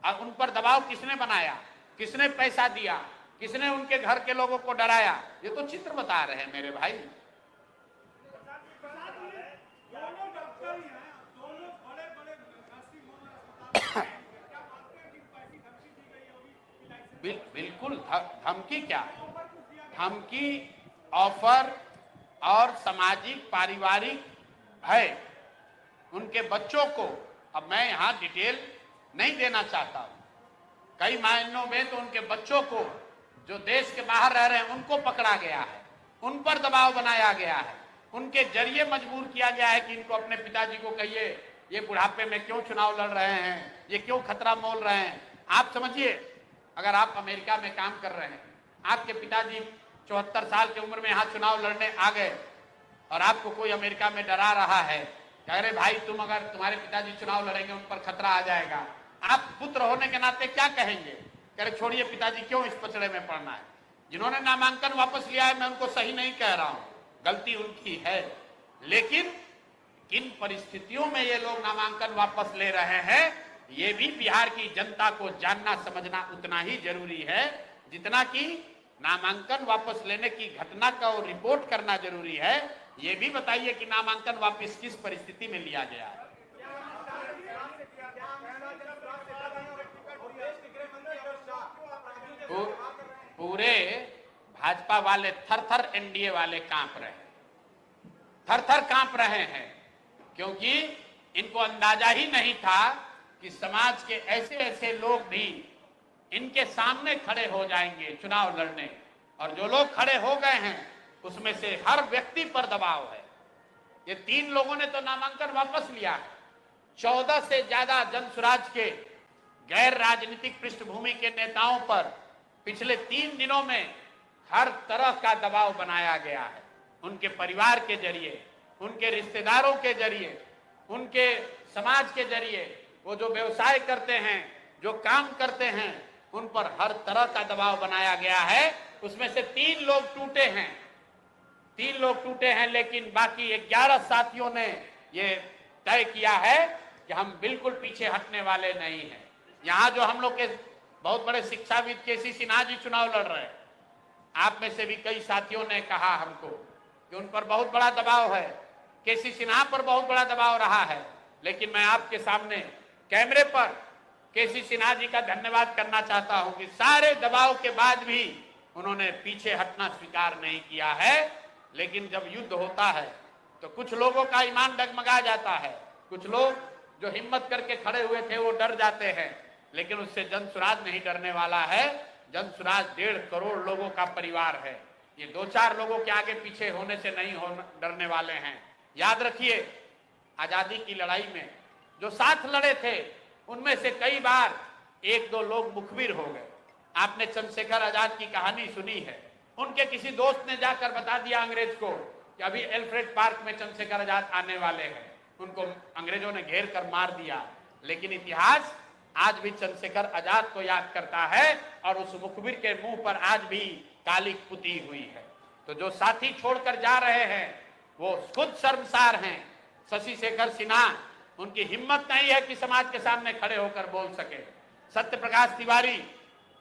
और उन पर दबाव किसने बनाया, किसने पैसा दिया, किसने उनके घर के लोगों को डराया, ये तो चित्र बता रहे हैं मेरे भाई। बिल्कुल, धमकी क्या, धमकी, ऑफर और सामाजिक पारिवारिक भय उनके बच्चों को, अब मैं यहां डिटेल नहीं देना चाहता हूं, कई मायनों में तो उनके बच्चों को जो देश के बाहर रह रहे हैं उनको पकड़ा गया है, उन पर दबाव बनाया गया है, उनके जरिए मजबूर किया गया है कि इनको अपने पिताजी को कहिए ये बुढ़ापे में क्यों चुनाव लड़ रहे हैं, ये क्यों खतरा मोल रहे हैं। आप समझिए, अगर आप अमेरिका में काम कर रहे हैं, आपके पिताजी 74 साल की उम्र में यहाँ चुनाव लड़ने आ गए और आपको कोई अमेरिका में डरा रहा है, कह रहे भाई तुम, अगर तुम्हारे पिताजी चुनाव लड़ेंगे उन पर खतरा आ जाएगा, आप पुत्र होने के नाते क्या कहेंगे? कह रहे छोड़िए पिताजी, क्यों इस पचड़े में पड़ना है। जिन्होंने नामांकन वापस लिया है, मैं उनको सही नहीं कह रहा हूं, गलती उनकी है, लेकिन किन परिस्थितियों में ये लोग नामांकन वापस ले रहे हैं, ये भी बिहार की जनता को जानना समझना उतना ही जरूरी है जितना कि नामांकन वापस लेने की घटना का रिपोर्ट करना जरूरी है। ये भी बताइए कि नामांकन वापस किस परिस्थिति में लिया गया है। पूरे भाजपा वाले थर-थर एनडीए वाले कांप रहे हैं, थर-थर कांप रहे हैं, क्योंकि इनको अंदाजा ही नहीं था कि समाज के ऐसे ऐसे लोग भी इनके सामने खड़े हो जाएंगे चुनाव लड़ने, और जो लोग खड़े हो गए हैं उसमें से हर व्यक्ति पर दबाव है। ये 3 लोगों ने तो नामांकन वापस लिया है, 14 से ज्यादा जन स्वराज के गैर राजनीतिक पृष्ठभूमि के नेताओं पर पिछले 3 दिनों में हर तरह का दबाव बनाया गया है, उनके परिवार के जरिए, उनके रिश्तेदारों के जरिए, उनके समाज के जरिए, वो जो व्यवसाय करते हैं, जो काम करते हैं, उन पर हर तरह का दबाव बनाया गया है। उसमें से 3 लोग टूटे हैं, 3 लोग टूटे हैं, लेकिन बाकी 11 साथियों ने ये तय किया है कि हम बिल्कुल पीछे हटने वाले नहीं हैं। यहाँ जो हम लोग के बहुत बड़े शिक्षाविद केसी सिन्हा जी चुनाव लड़ रहे हैं, आप में से भी कई साथियों ने कहा हमको कि उन पर बहुत बड़ा दबाव है, केसी सिन्हा पर बहुत बड़ा दबाव रहा है, लेकिन मैं आपके सामने कैमरे पर केसी सिन्हा जी का धन्यवाद करना चाहता हूं कि सारे दबाव के बाद भी उन्होंने पीछे हटना स्वीकार नहीं किया है। लेकिन जब युद्ध होता है तो कुछ लोगों का ईमान डगमगा जाता है, कुछ लोग जो हिम्मत करके खड़े हुए थे वो डर जाते हैं, लेकिन उससे जनसुराज नहीं डरने वाला है। जनसुराज 1.5 करोड़ लोगों का परिवार है, ये 2-4 लोगों के आगे पीछे होने से नहीं डरने वाले हैं। याद रखिए, आजादी की लड़ाई में जो साथ लड़े थे उनमें से कई बार 1-2 लोग मुखबिर हो गए। आपने चंद्रशेखर आजाद की कहानी सुनी है, उनके किसी दोस्त ने जाकर बता दिया अंग्रेज को कि अभी एल्फ्रेड पार्क में चंद्रशेखर आजाद आने वाले हैं, उनको अंग्रेजों ने घेर कर मार दिया। लेकिन इतिहास आज भी चंद्रशेखर आजाद को याद करता है और उस मुखबिर के मुंह पर आज भी कालिक पुती हुई है। तो जो साथी छोड़कर जा रहे हैं वो खुद शर्मसार हैं। शशि शेखर सिन्हा, उनकी हिम्मत नहीं है कि समाज के सामने खड़े होकर बोल सके। सत्य प्रकाश तिवारी,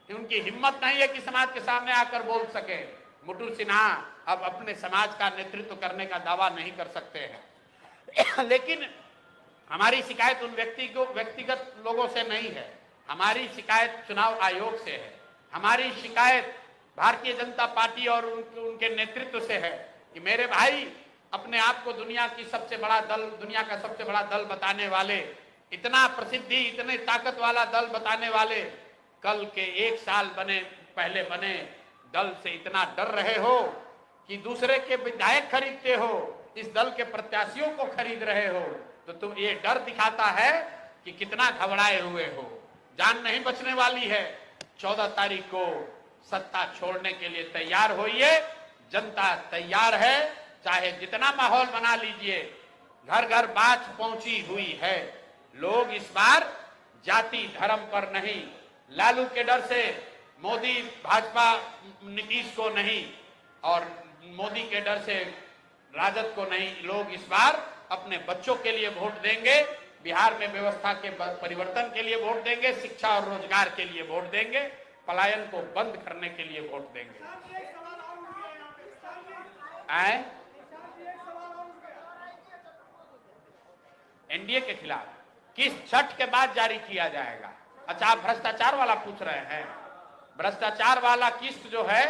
उनकी हिम्मत नहीं है कि समाज के सामने आकर बोल सके। मुटु सिन्हा अब अपने समाज का नेतृत्व करने का दावा नहीं कर सकते हैं। लेकिन हमारी शिकायत उन व्यक्तिगत लोगों से नहीं है, हमारी शिकायत चुनाव आयोग से है, हमारी शिकायत भारतीय जनता पार्टी और उनके नेतृत्व से है कि मेरे भाई, अपने आप को दुनिया का सबसे बड़ा दल बताने वाले, इतना प्रसिद्धि, इतने ताकत वाला दल बताने वाले, कल के 1 साल पहले बने दल से इतना डर रहे हो कि दूसरे के विधायक खरीदते हो, इस दल के प्रत्याशियों को खरीद रहे हो, तो तुम ये डर दिखाता है कि कितना घबराए हुए हो। जान नहीं बचने वाली है। 14 तारीख को सत्ता छोड़ने के लिए तैयार होइए, जनता तैयार है। चाहे जितना माहौल बना लीजिए, घर घर बात पहुंची हुई है। लोग इस बार जाति धर्म पर नहीं, लालू के डर से मोदी भाजपा नीतीश को नहीं और मोदी के डर से राजद को नहीं, लोग इस बार अपने बच्चों के लिए वोट देंगे, बिहार में व्यवस्था के परिवर्तन के लिए वोट देंगे, शिक्षा और रोजगार के लिए वोट देंगे, पलायन को बंद करने के लिए वोट देंगे। आए एनडीए के खिलाफ किस छठ के बाद जारी किया जाएगा? अच्छा, आप भ्रष्टाचार वाला पूछ रहे हैं। भ्रष्टाचार वाला किस्त जो है,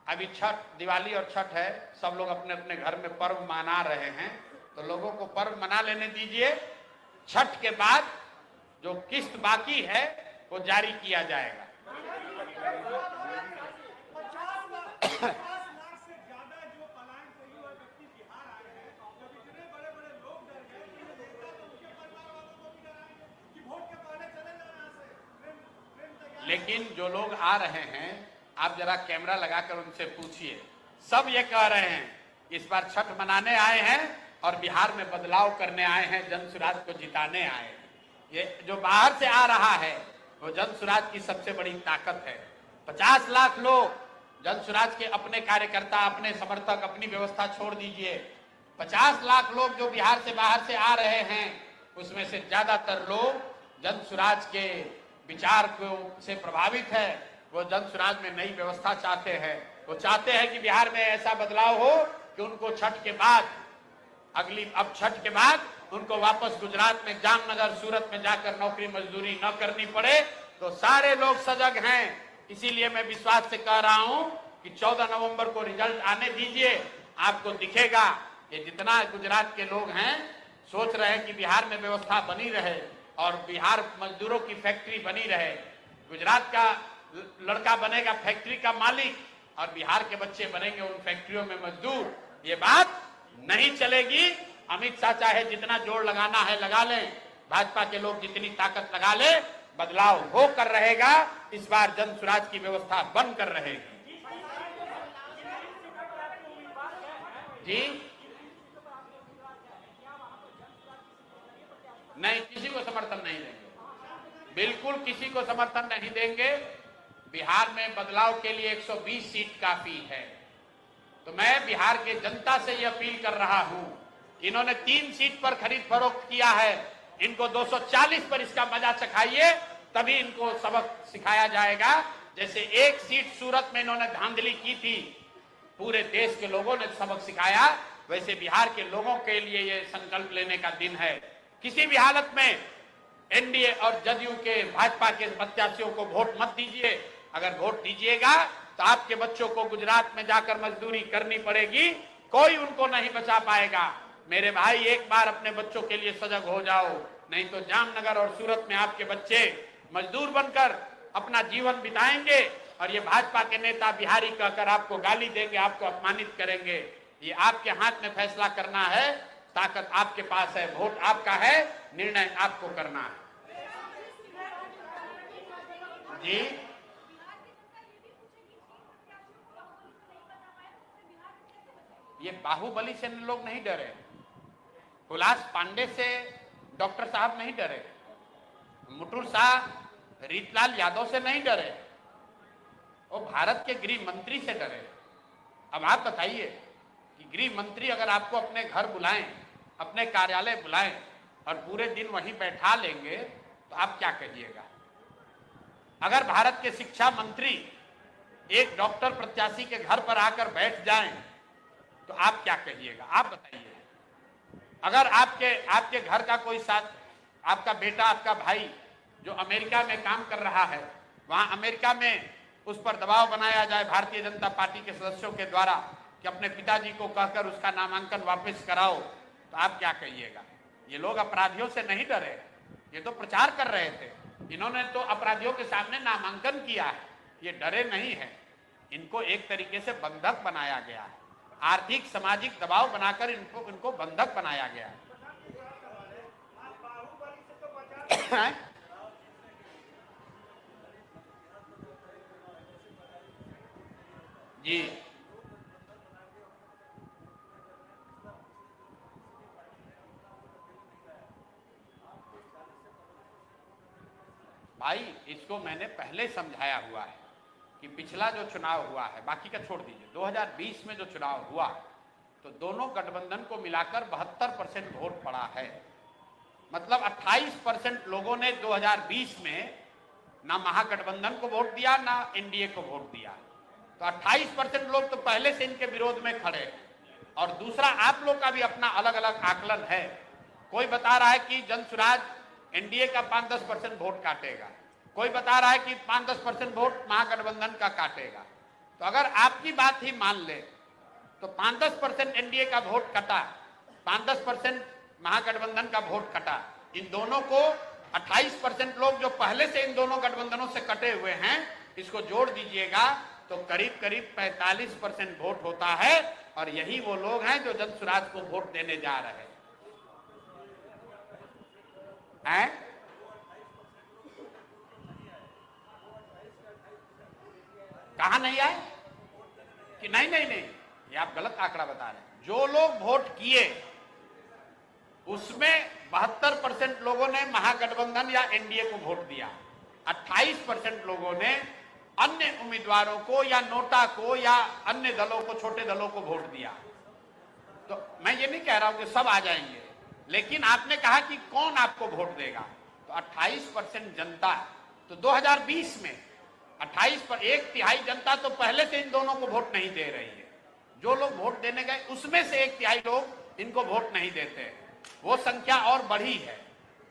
अभी छठ, दिवाली और छठ है, सब लोग अपने अपने घर में पर्व मना रहे हैं, तो लोगों को पर्व मना लेने दीजिए। छठ के बाद जो किस्त बाकी है वो जारी किया जाएगा। लेकिन जो लोग आ रहे हैं, आप जरा कैमरा लगाकर उनसे पूछिए, सब ये कह रहे हैं इस बार छठ मनाने आए हैं और बिहार में बदलाव करने आए हैं, जनसुराज को जिताने आए हैं। ये जो बाहर से आ रहा है वो जनसुराज की सबसे बड़ी ताकत है। 50 लाख लोग जनसुराज के अपने कार्यकर्ता, अपने समर्थक, अपनी व्यवस्था छोड़ दीजिए, 50 लाख लोग जो बिहार से बाहर से आ रहे हैं, उसमें से ज्यादातर लोग जनसुराज के विचार को से प्रभावित है। वो जनसुराज में नई व्यवस्था चाहते हैं। वो चाहते हैं कि बिहार में ऐसा बदलाव हो कि उनको छठ के बाद, अब छठ के बाद उनको वापस गुजरात में, जामनगर, सूरत में जाकर नौकरी मजदूरी न करनी पड़े। तो सारे लोग सजग हैं। इसीलिए मैं विश्वास से कह रहा हूं कि 14 नवंबर को रिजल्ट आने दीजिए, आपको दिखेगा कि जितना गुजरात के लोग हैं सोच रहे हैं कि बिहार में व्यवस्था बनी रहे और बिहार मजदूरों की फैक्ट्री बनी रहे, गुजरात का लड़का बनेगा फैक्ट्री का मालिक और बिहार के बच्चे बनेंगे उन फैक्ट्रियों में मजदूर, ये बात नहीं चलेगी। अमित शाह चाहे जितना जोर लगाना है लगा लें, भाजपा के लोग जितनी ताकत लगा ले, बदलाव होकर रहेगा। इस बार जनसुराज की व्यवस्था बनकर रहेगी। जी नहीं, किसी को समर्थन नहीं देंगे, बिल्कुल किसी को समर्थन नहीं देंगे। बिहार में बदलाव के लिए 120 सीट काफी है। तो मैं बिहार के जनता से यह अपील कर रहा हूं इन्होंने 3 सीट पर खरीद फरोख्त किया है, इनको 240 पर इसका मजा चखाइए, तभी इनको सबक सिखाया जाएगा। जैसे 1 सीट सूरत में इन्होंने धांधली की थी, पूरे देश के लोगों ने सबक सिखाया, वैसे बिहार के लोगों के लिए ये संकल्प लेने का दिन है। किसी भी हालत में एनडीए और जदयू के भाजपा के प्रत्याशियों को वोट मत दीजिए। अगर वोट दीजिएगा तो आपके बच्चों को गुजरात में जाकर मजदूरी करनी पड़ेगी, कोई उनको नहीं बचा पाएगा। मेरे भाई, एक बार अपने बच्चों के लिए सजग हो जाओ, नहीं तो जामनगर और सूरत में आपके बच्चे मजदूर बनकर अपना जीवन बिताएंगे और ये भाजपा के नेता बिहारी कहकर आपको गाली देंगे, आपको अपमानित करेंगे। ये आपके हाथ में फैसला करना है, ताकत आपके पास है, वोट आपका है, निर्णय आपको करना है। जी, ये बाहुबली से लोग नहीं डरे, हुलास पांडे से डॉक्टर साहब नहीं डरे, मुटुर शाह रीतलाल यादव से नहीं डरे, वो भारत के गृह मंत्री से डरे। अब आप बताइए कि गृह मंत्री अगर आपको अपने घर बुलाएं, अपने कार्यालय बुलाएं और पूरे दिन वहीं बैठा लेंगे तो आप क्या कहिएगा? अगर भारत के शिक्षा मंत्री एक डॉक्टर प्रत्याशी के घर पर आकर बैठ जाएं तो आप क्या कहिएगा? आप बताइए। अगर आपके घर का कोई साथ, आपका बेटा, आपका भाई जो अमेरिका में काम कर रहा है, वहां अमेरिका में उस पर दबाव बनाया जाए भारतीय जनता पार्टी के सदस्यों के द्वारा कि अपने पिताजी को कहकर उसका नामांकन वापस कराओ, तो आप क्या कहिएगा? ये लोग अपराधियों से नहीं डरे, ये तो प्रचार कर रहे थे। इन्होंने तो अपराधियों के सामने नामांकन किया है, ये डरे नहीं है। इनको एक तरीके से बंधक बनाया गया है, आर्थिक सामाजिक दबाव बनाकर इनको बंधक बनाया गया है। जी, भाई, इसको मैंने पहले समझाया हुआ है कि पिछला जो चुनाव हुआ है, बाकी का छोड़ दीजिए, 2020 में जो चुनाव हुआ तो दोनों गठबंधन को मिलाकर 72% वोट पड़ा है। मतलब 28% लोगों ने 2020 में ना महागठबंधन को वोट दिया, ना एनडीए को वोट दिया। तो 28% लोग तो पहले से इनके विरोध में खड़े। और दूसरा, आप लोग का भी अपना अलग अलग आकलन है। कोई बता रहा है कि जनसुराज एनडीए का 5-10% वोट काटेगा, कोई बता रहा है कि 5-10% वोट महागठबंधन का काटेगा। तो अगर आपकी बात ही मान ले तो 5-10% एनडीए का वोट कटा, 5-10% महागठबंधन का वोट कटा, इन दोनों को 28% लोग जो पहले से इन दोनों गठबंधनों से कटे हुए हैं, इसको जोड़ दीजिएगा तो करीब करीब 45% वोट होता है। और यही वो लोग हैं जो जनसुराज को वोट देने जा रहे हैं। कहा नहीं आए कि नहीं, ये आप गलत आंकड़ा बता रहे हैं। जो लोग वोट किए उसमें 72% लोगों ने महागठबंधन या एनडीए को वोट दिया, 28% लोगों ने अन्य उम्मीदवारों को या नोटा को या अन्य दलों को, छोटे दलों को वोट दिया। तो मैं ये नहीं कह रहा हूं कि सब आ जाएंगे, लेकिन आपने कहा कि कौन आपको वोट देगा, तो 28% जनता। तो 2020 में 28 पर 1/3 जनता तो पहले से इन दोनों को वोट नहीं दे रही है। जो लोग वोट देने गए उसमें से 1/3 लोग इनको वोट नहीं देते, वो संख्या और बढ़ी है।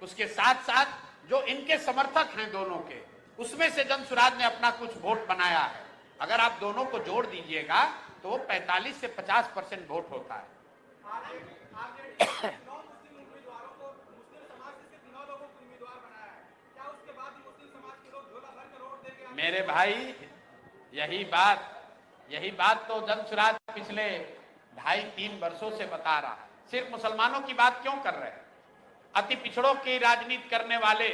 उसके साथ साथ जो इनके समर्थक हैं दोनों के, उसमें से जनसुराज ने अपना कुछ वोट बनाया है। अगर आप दोनों को जोड़ दीजिएगा तो वो 45 से 50% वोट होता है। मेरे भाई, यही बात तो जनसुराज पिछले 2.5-3 वर्षों से बता रहा है। सिर्फ मुसलमानों की बात क्यों कर रहे हैं? अति पिछड़ों की राजनीति करने वाले,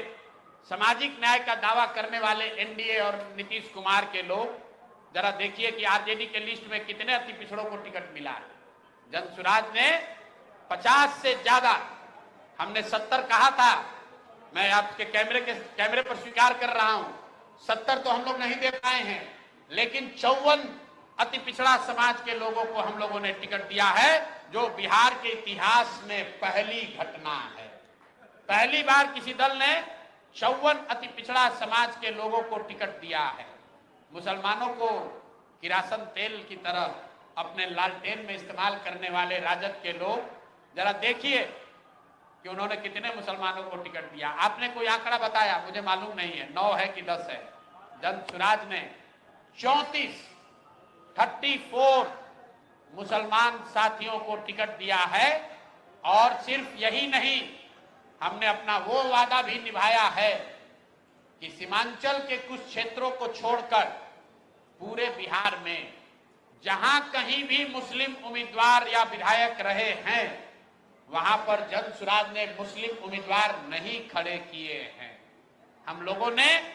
सामाजिक न्याय का दावा करने वाले एनडीए और नीतीश कुमार के लोग, जरा देखिए कि आरजेडी के लिस्ट में कितने अति पिछड़ों को टिकट मिला है। जनसुराज ने 50 से ज्यादा, हमने 70 कहा था, मैं आपके कैमरे पर स्वीकार कर रहा हूं, 70 तो हम लोग नहीं दे पाए हैं, लेकिन 54 अति पिछड़ा समाज के लोगों को हम लोगों ने टिकट दिया है। जो बिहार के इतिहास में पहली घटना है। पहली बार किसी दल ने 54 अति पिछड़ा समाज के लोगों को टिकट दिया है। मुसलमानों को किरासन तेल की तरह अपने लालटेन में इस्तेमाल करने वाले राजद के लोग, जरा देखिए कि उन्होंने कितने मुसलमानों को टिकट दिया। आपने कोई आंकड़ा बताया, मुझे मालूम नहीं है, 9 है कि 10 है। जनसुराज ने 34 मुसलमान साथियों को टिकट दिया है। और सिर्फ यही नहीं, हमने अपना वो वादा भी निभाया है कि सीमांचल के कुछ क्षेत्रों को छोड़कर पूरे बिहार में जहां कहीं भी मुस्लिम उम्मीदवार या विधायक रहे हैं, वहां पर जनसुराज ने मुस्लिम उम्मीदवार नहीं खड़े किए हैं। हम लोगों ने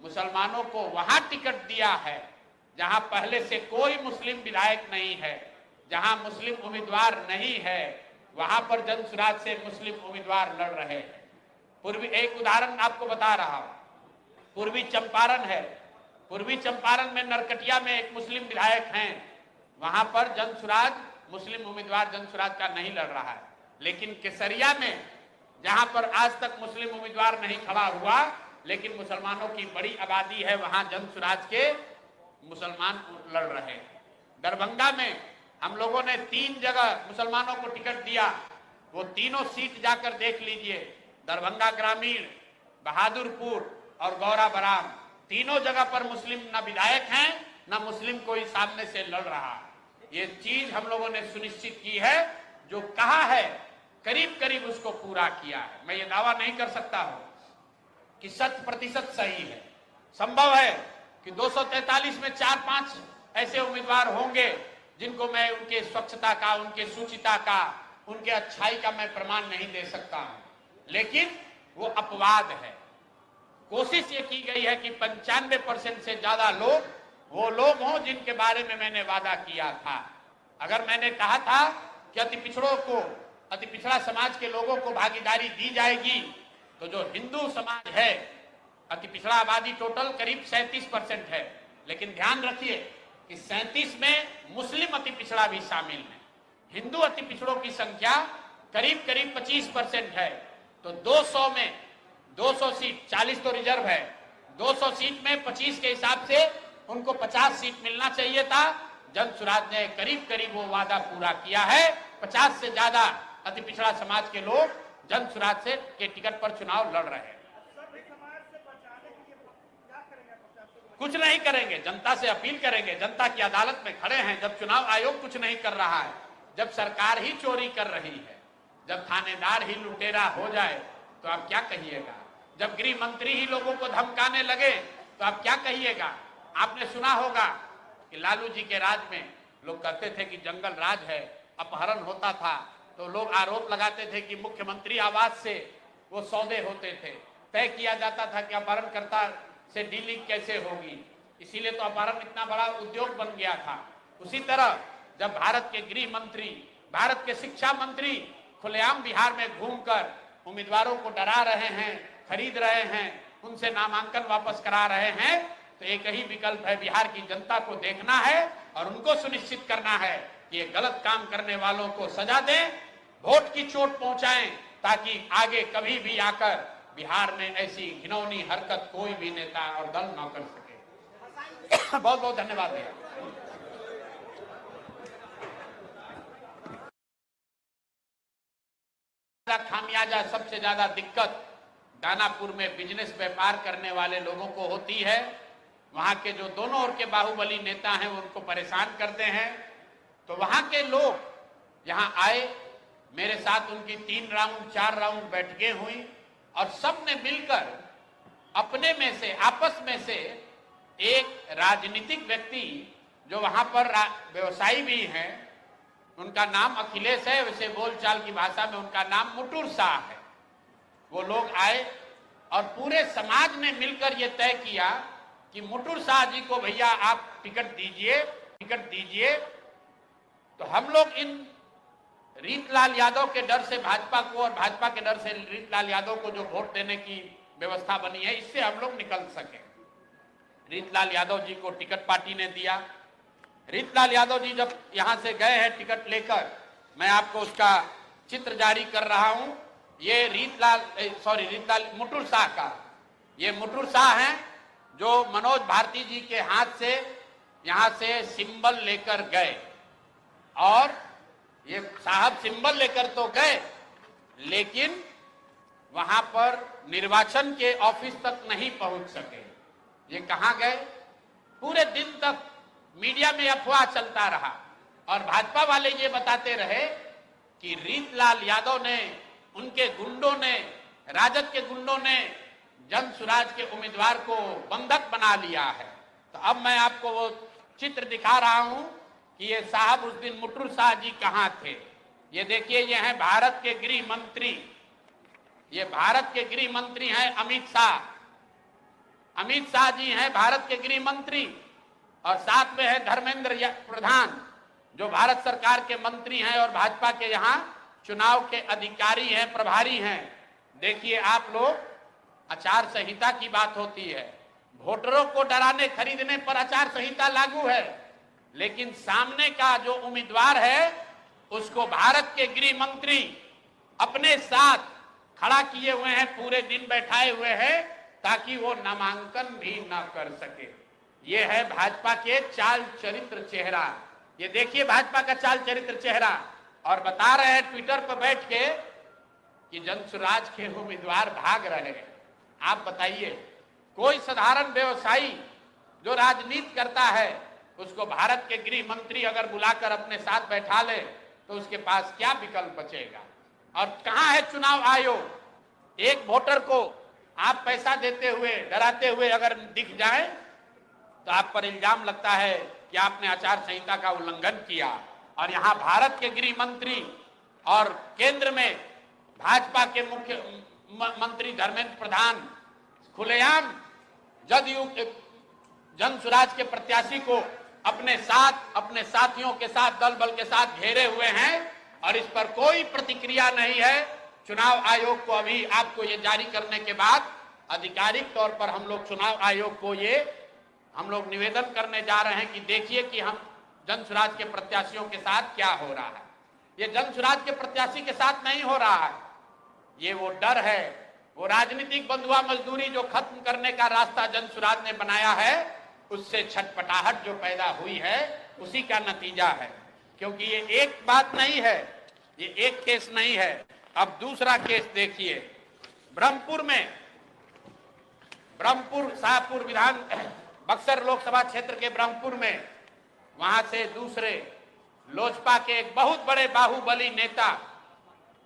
मुसलमानों को वहां टिकट दिया है जहां पहले से कोई मुस्लिम विधायक नहीं है, जहां मुस्लिम उम्मीदवार नहीं है, वहां पर जनसुराज से मुस्लिम उम्मीदवार लड़ रहे हैं। पूर्वी, एक उदाहरण आपको बता रहा हूं, पूर्वी चंपारण है। पूर्वी चंपारण में नरकटिया में एक मुस्लिम विधायक हैं, वहां पर जनसुराज, मुस्लिम उम्मीदवार जनसुराज का नहीं लड़ रहा है। लेकिन केसरिया में, जहां पर आज तक मुस्लिम उम्मीदवार नहीं खड़ा हुआ, लेकिन मुसलमानों की बड़ी आबादी है, वहां जनसुराज के मुसलमान लड़ रहे हैं। दरभंगा में हम लोगों ने 3 जगह मुसलमानों को टिकट दिया, वो तीनों सीट जाकर देख लीजिए। दरभंगा ग्रामीण, बहादुरपुर और गौरा बराम, तीनों जगह पर मुस्लिम न विधायक हैं न मुस्लिम कोई सामने से लड़ रहा। ये चीज हम लोगों ने सुनिश्चित की है, जो कहा है करीब करीब उसको पूरा किया है। मैं ये दावा नहीं कर सकता हूं कि 100% सही है। संभव है कि 243 में 4-5 ऐसे उम्मीदवार होंगे जिनको मैं उनके स्वच्छता का, उनके सुचिता का, उनके अच्छाई का मैं प्रमाण नहीं दे सकता हूं, लेकिन वो अपवाद है। कोशिश ये की गई है कि 95% से ज्यादा लोग वो लोग हों जिनके बारे में मैंने वादा किया था। अगर मैंने कहा था कि अति पिछड़ों को, अति पिछड़ा समाज के लोगों को भागीदारी दी जाएगी, तो जो हिंदू समाज है, अति पिछड़ा आबादी टोटल करीब 37% है, लेकिन ध्यान रखिए कि 37 में मुस्लिम अति पिछड़ा भी शामिल है। हिंदू अति पिछड़ों की संख्या करीब करीब 25% है। तो 200 में 200 सीट, 40 तो रिजर्व है, 200 सीट में 25 के हिसाब से उनको 50 सीट मिलना चाहिए था। जनसुराज ने करीब करीब वो वादा पूरा किया है। 50 से ज्यादा अति पिछड़ा समाज के लोग जनसुराज से के टिकट पर चुनाव लड़ रहे हैं। कुछ नहीं करेंगे, जनता से अपील करेंगे। जनता की अदालत में खड़े हैं। जब चुनाव आयोग कुछ नहीं कर रहा है, जब सरकार ही चोरी कर रही है, जब थानेदार ही लुटेरा हो जाए, तो आप क्या कहिएगा? जब गृह मंत्री ही लोगों को धमकाने लगे, तो आप क्या कहिएगा? आपने सुना होगा कि लालू जी के राज में लोग कहते थे कि जंगल राज है, अपहरण होता था, तो लोग आरोप लगाते थे कि मुख्यमंत्री आवास से वो सौदे होते थे, तय किया जाता था कि अपहरणकर्ता से डीलिंग कैसे होगी, इसीलिए तो अपहरण इतना बड़ा उद्योग बन गया था। उसी तरह जब भारत के गृह मंत्री, भारत के शिक्षा मंत्री खुलेआम बिहार में घूमकर उम्मीदवारों को डरा रहे हैं, खरीद रहे हैं, उनसे नामांकन वापस करा रहे हैं, तो एक ही विकल्प है, बिहार की जनता को देखना है और उनको सुनिश्चित करना है कि ये गलत काम करने वालों को सजा दें, वोट की चोट पहुंचाएं, ताकि आगे कभी भी आकर बिहार में ऐसी घिनौनी हरकत कोई भी नेता और दल न कर सके। बहुत बहुत धन्यवाद भैया। खामियाजा, सबसे ज्यादा दिक्कत दानापुर में बिजनेस व्यापार करने वाले लोगों को होती है। वहां के जो दोनों ओर के बाहुबली नेता हैं, वो उनको परेशान करते हैं। तो वहां के लोग यहाँ आए, मेरे साथ उनकी 3 राउंड 4 राउंड बैठकें हुई और सबने मिलकर अपने में से, आपस में से एक राजनीतिक व्यक्ति जो वहां पर व्यवसायी भी हैं, उनका नाम अखिलेश है, वैसे बोलचाल की भाषा में उनका नाम मुटुर शाह है। वो लोग आए और पूरे समाज ने मिलकर ये तय किया कि मुटुर शाह जी को भैया आप टिकट दीजिए, टिकट दीजिए। तो हम लोग इन रीतलाल यादव के डर से भाजपा को और भाजपा के डर से रीतलाल यादव को जो वोट देने की व्यवस्था बनी है, इससे हम लोग निकल सके। रीतलाल यादव जी को टिकट पार्टी ने दिया। रीतलाल यादव जी जब यहां से गए हैं टिकट लेकर, मैं आपको उसका चित्र जारी कर रहा हूं। ये रीतलाल मुटुर शाह का, ये मुटुर शाह हैं जो मनोज भारती जी के हाथ से यहां से सिंबल लेकर गए, और ये साहब सिंबल लेकर तो गए लेकिन वहां पर निर्वाचन के ऑफिस तक नहीं पहुंच सके। ये कहां गए? पूरे दिन तक मीडिया में अफवाह चलता रहा और भाजपा वाले ये बताते रहे कि रीतलाल यादव ने, उनके गुंडों ने, राजद के गुंडों ने जन सुराज के उम्मीदवार को बंधक बना लिया है। तो अब मैं आपको वो चित्र दिखा रहा हूं कि ये साहब उस दिन मुटुर शाह जी कहां थे। ये देखिए, ये हैं भारत के गृह मंत्री, ये भारत के गृह मंत्री हैं अमित शाह। अमित शाह जी हैं भारत के गृह मंत्री, और साथ में है धर्मेंद्र प्रधान जो भारत सरकार के मंत्री हैं और भाजपा के यहाँ चुनाव के अधिकारी हैं, प्रभारी हैं। देखिए आप लोग, आचार संहिता की बात होती है, वोटरों को डराने खरीदने पर आचार संहिता लागू है, लेकिन सामने का जो उम्मीदवार है उसको भारत के गृह मंत्री अपने साथ खड़ा किए हुए हैं, पूरे दिन बैठाए हुए हैं ताकि वो नामांकन भी ना कर सके। ये है भाजपा के चाल चरित्र चेहरा। ये देखिए भाजपा का चाल चरित्र चेहरा, और बता रहे हैं ट्विटर पर बैठ के कि जनसुराज के उम्मीदवार भाग रहे हैं। आप बताइए, कोई साधारण व्यवसायी जो राजनीति करता है उसको भारत के गृह मंत्री अगर बुलाकर अपने साथ बैठा ले तो उसके पास क्या विकल्प बचेगा? और कहां है चुनाव आयोग? एक वोटर को आप पैसा देते हुए, डराते हुए अगर दिख जाए तो आप पर इल्जाम लगता है कि आपने आचार संहिता का उल्लंघन किया। और यहां भारत के गृह मंत्री और केंद्र में भाजपा के मुख्य मंत्री धर्मेंद्र प्रधान खुलेआम जदयू जन सुराज के प्रत्याशी को अपने साथ, अपने साथियों के साथ, दल बल के साथ घेरे हुए हैं और इस पर कोई प्रतिक्रिया नहीं है। चुनाव आयोग को अभी आपको ये जारी करने के बाद आधिकारिक तौर पर हम लोग चुनाव आयोग को हम लोग निवेदन करने जा रहे हैं कि देखिए कि हम जन सुराज के प्रत्याशियों के साथ क्या हो रहा है। ये जन सुराज के प्रत्याशी के साथ नहीं हो रहा है, ये वो डर है, वो राजनीतिक बंधुआ मजदूरी जो खत्म करने का रास्ता जन सुराज ने बनाया है, उससे छटपटाहट जो पैदा हुई है उसी का नतीजा है। क्योंकि ये एक बात नहीं है, ये एक केस नहीं है। अब दूसरा केस देखिए, ब्रह्मपुर में, ब्रह्मपुर शाहपुर विधान बक्सर लोकसभा क्षेत्र के ब्रह्मपुर में, वहां से दूसरे लोजपा के एक बहुत बड़े बाहुबली नेता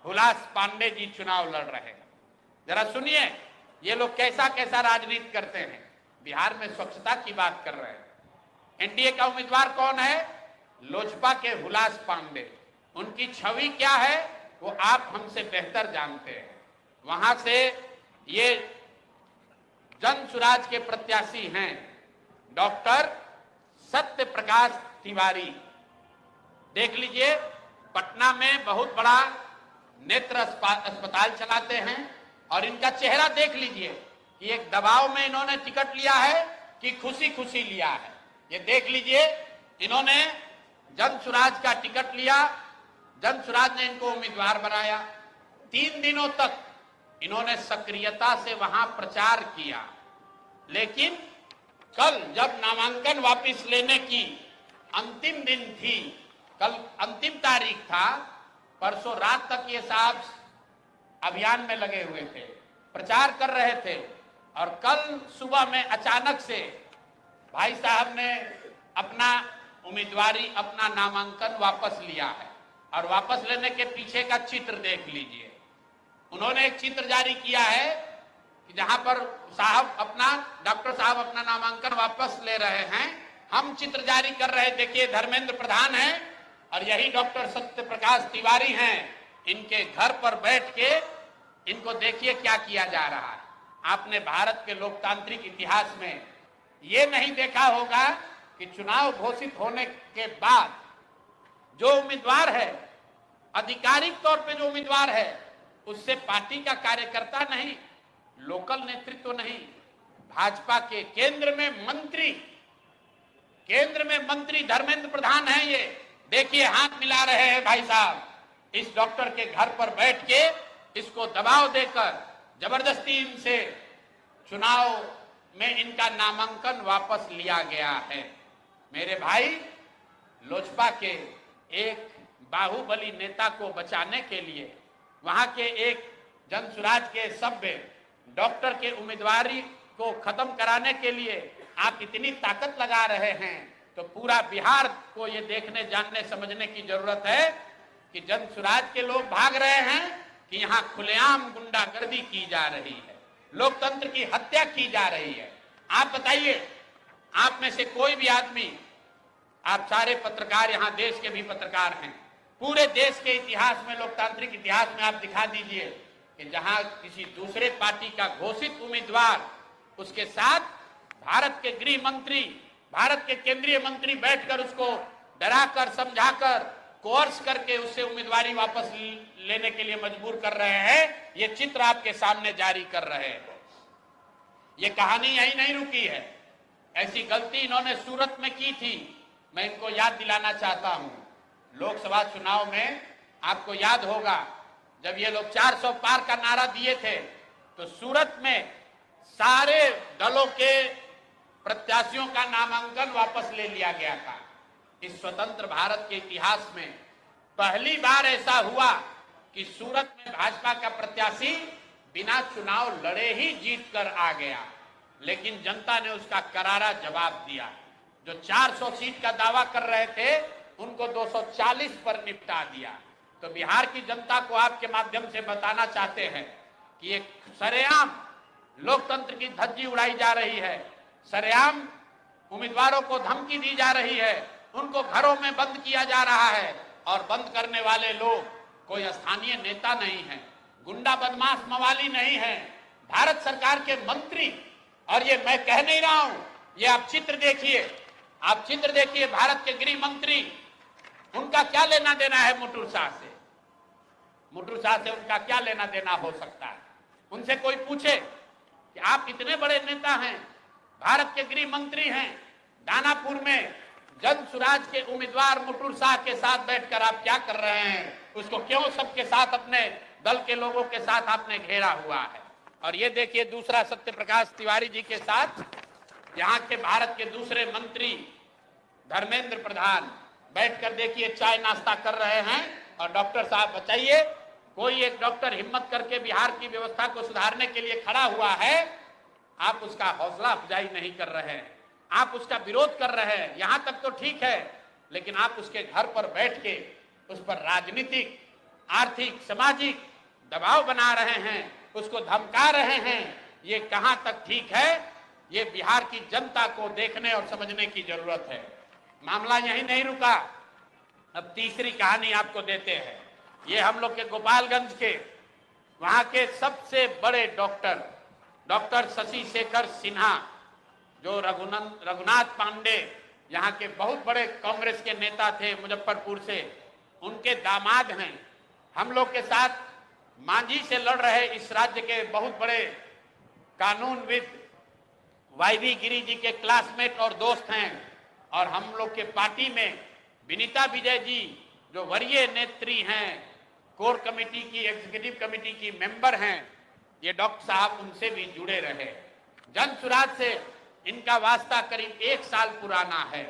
हुलास पांडे जी चुनाव लड़ रहे हैं। जरा सुनिए ये लोग कैसा कैसा राजनीति करते हैं। बिहार में स्वच्छता की बात कर रहे हैं। एनडीए का उम्मीदवार कौन है? लोजपा के हुलास पांडे। उनकी छवि क्या है वो आप हमसे बेहतर जानते हैं। वहां से ये जन सुराज के प्रत्याशी हैं डॉक्टर सत्य प्रकाश तिवारी। देख लीजिए, पटना में बहुत बड़ा नेत्र अस्पताल चलाते हैं और इनका चेहरा देख लीजिए कि एक दबाव में इन्होंने टिकट लिया है कि खुशी खुशी लिया है। ये देख लीजिए, इन्होंने जन सुराज का टिकट लिया, जन सुराज ने इनको उम्मीदवार बनाया। 3 दिनों तक इन्होंने सक्रियता से वहां प्रचार किया, लेकिन कल जब नामांकन वापस लेने की अंतिम दिन थी, कल अंतिम तारीख था, परसों रात तक ये साहब अभियान में लगे हुए थे, प्रचार कर रहे थे, और कल सुबह में अचानक से भाई साहब ने अपना उम्मीदवारी, अपना नामांकन वापस लिया है। और वापस लेने के पीछे का चित्र देख लीजिए। उन्होंने एक चित्र जारी किया है कि जहां पर साहब अपना, डॉक्टर साहब अपना नामांकन वापस ले रहे हैं, हम चित्र जारी कर रहे हैं। देखिए, धर्मेंद्र प्रधान हैं और यही डॉक्टर सत्य प्रकाश तिवारी हैं। इनके घर पर बैठ के इनको देखिए क्या किया जा रहा है। आपने भारत के लोकतांत्रिक इतिहास में ये नहीं देखा होगा कि चुनाव घोषित होने के बाद जो उम्मीदवार है, आधिकारिक तौर पे जो उम्मीदवार है, उससे पार्टी का कार्यकर्ता नहीं, लोकल नेतृत्व नहीं, भाजपा के केंद्र में मंत्री धर्मेंद्र प्रधान हैं। ये देखिए हाथ मिला रहे हैं भाई साहब, इस डॉक्टर के घर पर बैठ के इसको दबाव देकर जबरदस्ती इनसे चुनाव में इनका नामांकन वापस लिया गया है। मेरे भाई, लोजपा के एक बाहुबली नेता को बचाने के लिए, वहां के एक जनसुराज के सभ्य डॉक्टर के उम्मीदवारी को खत्म कराने के लिए आप इतनी ताकत लगा रहे हैं, तो पूरा बिहार को ये देखने, जानने, समझने की जरूरत है कि जनसुराज के लोग भाग रहे हैं कि यहाँ खुलेआम गुंडागर्दी की जा रही है, लोकतंत्र की हत्या की जा रही है। आप बताइए, आप में से कोई भी आदमी, आप सारे पत्रकार, यहाँ देश के भी पत्रकार हैं, पूरे देश के इतिहास में, लोकतांत्रिक इतिहास में आप दिखा दीजिए कि जहां किसी दूसरे पार्टी का घोषित उम्मीदवार, उसके साथ भारत के गृह मंत्री, भारत के केंद्रीय मंत्री बैठकर उसको डराकर, समझाकर, कोर्स करके उससे उम्मीदवारी वापस लेने के लिए मजबूर कर रहे हैं। ये चित्र आपके सामने जारी कर रहे हैं। ये कहानी यही नहीं रुकी है। ऐसी गलती इन्होंने सूरत में की थी। मैं इनको याद दिलाना चाहता हूं, लोकसभा चुनाव में आपको याद होगा, जब ये लोग 400 पार का नारा दिए थे, तो सूरत में सारे दलों के प्रत्याशियों का नामांकन वापस ले लिया गया था। इस स्वतंत्र भारत के इतिहास में पहली बार ऐसा हुआ कि सूरत में भाजपा का प्रत्याशी बिना चुनाव लड़े ही जीत कर आ गया, लेकिन जनता ने उसका करारा जवाब दिया। जो 400 सीट का दावा कर रहे थे, उनको 240 पर निपटा दिया। तो बिहार की जनता को आपके माध्यम से बताना चाहते हैं कि एक सरेआम लोकतंत्र की धज्जी उड़ाई जा रही है, सरेआम उम्मीदवारों को धमकी दी जा रही है, उनको घरों में बंद किया जा रहा है, और बंद करने वाले लोग कोई स्थानीय नेता नहीं है, गुंडा बदमाश मवाली नहीं है, भारत सरकार के मंत्री। और ये मैं कह नहीं रहा हूं, ये आप चित्र देखिए, आप चित्र देखिए, भारत के गृह मंत्री, उनका क्या लेना देना है मुटुर शाह से? मुटुर शाह से उनका क्या लेना देना हो सकता है? उनसे कोई पूछे कि आप इतने बड़े नेता हैं, भारत के गृह मंत्री हैं, दानापुर में जनसुराज के उम्मीदवार मुटुर शाह के साथ बैठकर आप क्या कर रहे हैं? उसको क्यों सबके साथ, अपने दल के लोगों के साथ आपने घेरा हुआ है? और ये देखिए, दूसरा सत्य प्रकाश तिवारी जी के साथ यहाँ के भारत के दूसरे मंत्री धर्मेंद्र प्रधान बैठकर देखिए चाय नाश्ता कर रहे हैं। और डॉक्टर साहब बताइए, कोई एक डॉक्टर हिम्मत करके बिहार की व्यवस्था को सुधारने के लिए खड़ा हुआ है, आप उसका हौसला अफजाई नहीं कर रहे हैं, आप उसका विरोध कर रहे हैं। यहां तक तो ठीक है, लेकिन आप उसके घर पर बैठ के उस पर राजनीतिक, आर्थिक, सामाजिक दबाव बना रहे हैं, उसको धमका रहे हैं। ये कहां तक ठीक है? ये बिहार की जनता को देखने और समझने की जरूरत है। मामला यही नहीं रुका, अब तीसरी कहानी आपको देते हैं। ये हम लोग के गोपालगंज के, वहां के सबसे बड़े डॉक्टर शशि शेखर सिन्हा, जो रघुनाथ पांडे यहाँ के बहुत बड़े कांग्रेस के नेता थे मुजफ्फरपुर से, उनके दामाद हैं। हम लोग के साथ मांझी से लड़ रहे इस राज्य के बहुत बड़े कानूनविद वाईवी गिरी जी के क्लासमेट और दोस्त हैं। और हम लोग के पार्टी में विनीता विजय जी, जो वरीय नेत्री हैं, कोर कमेटी की, एग्जीक्यूटिव कमेटी की मेंबर हैं, ये डॉक्टर साहब उनसे भी जुड़े रहे। जनसुराज से इनका वास्ता करीब 1 साल पुराना है।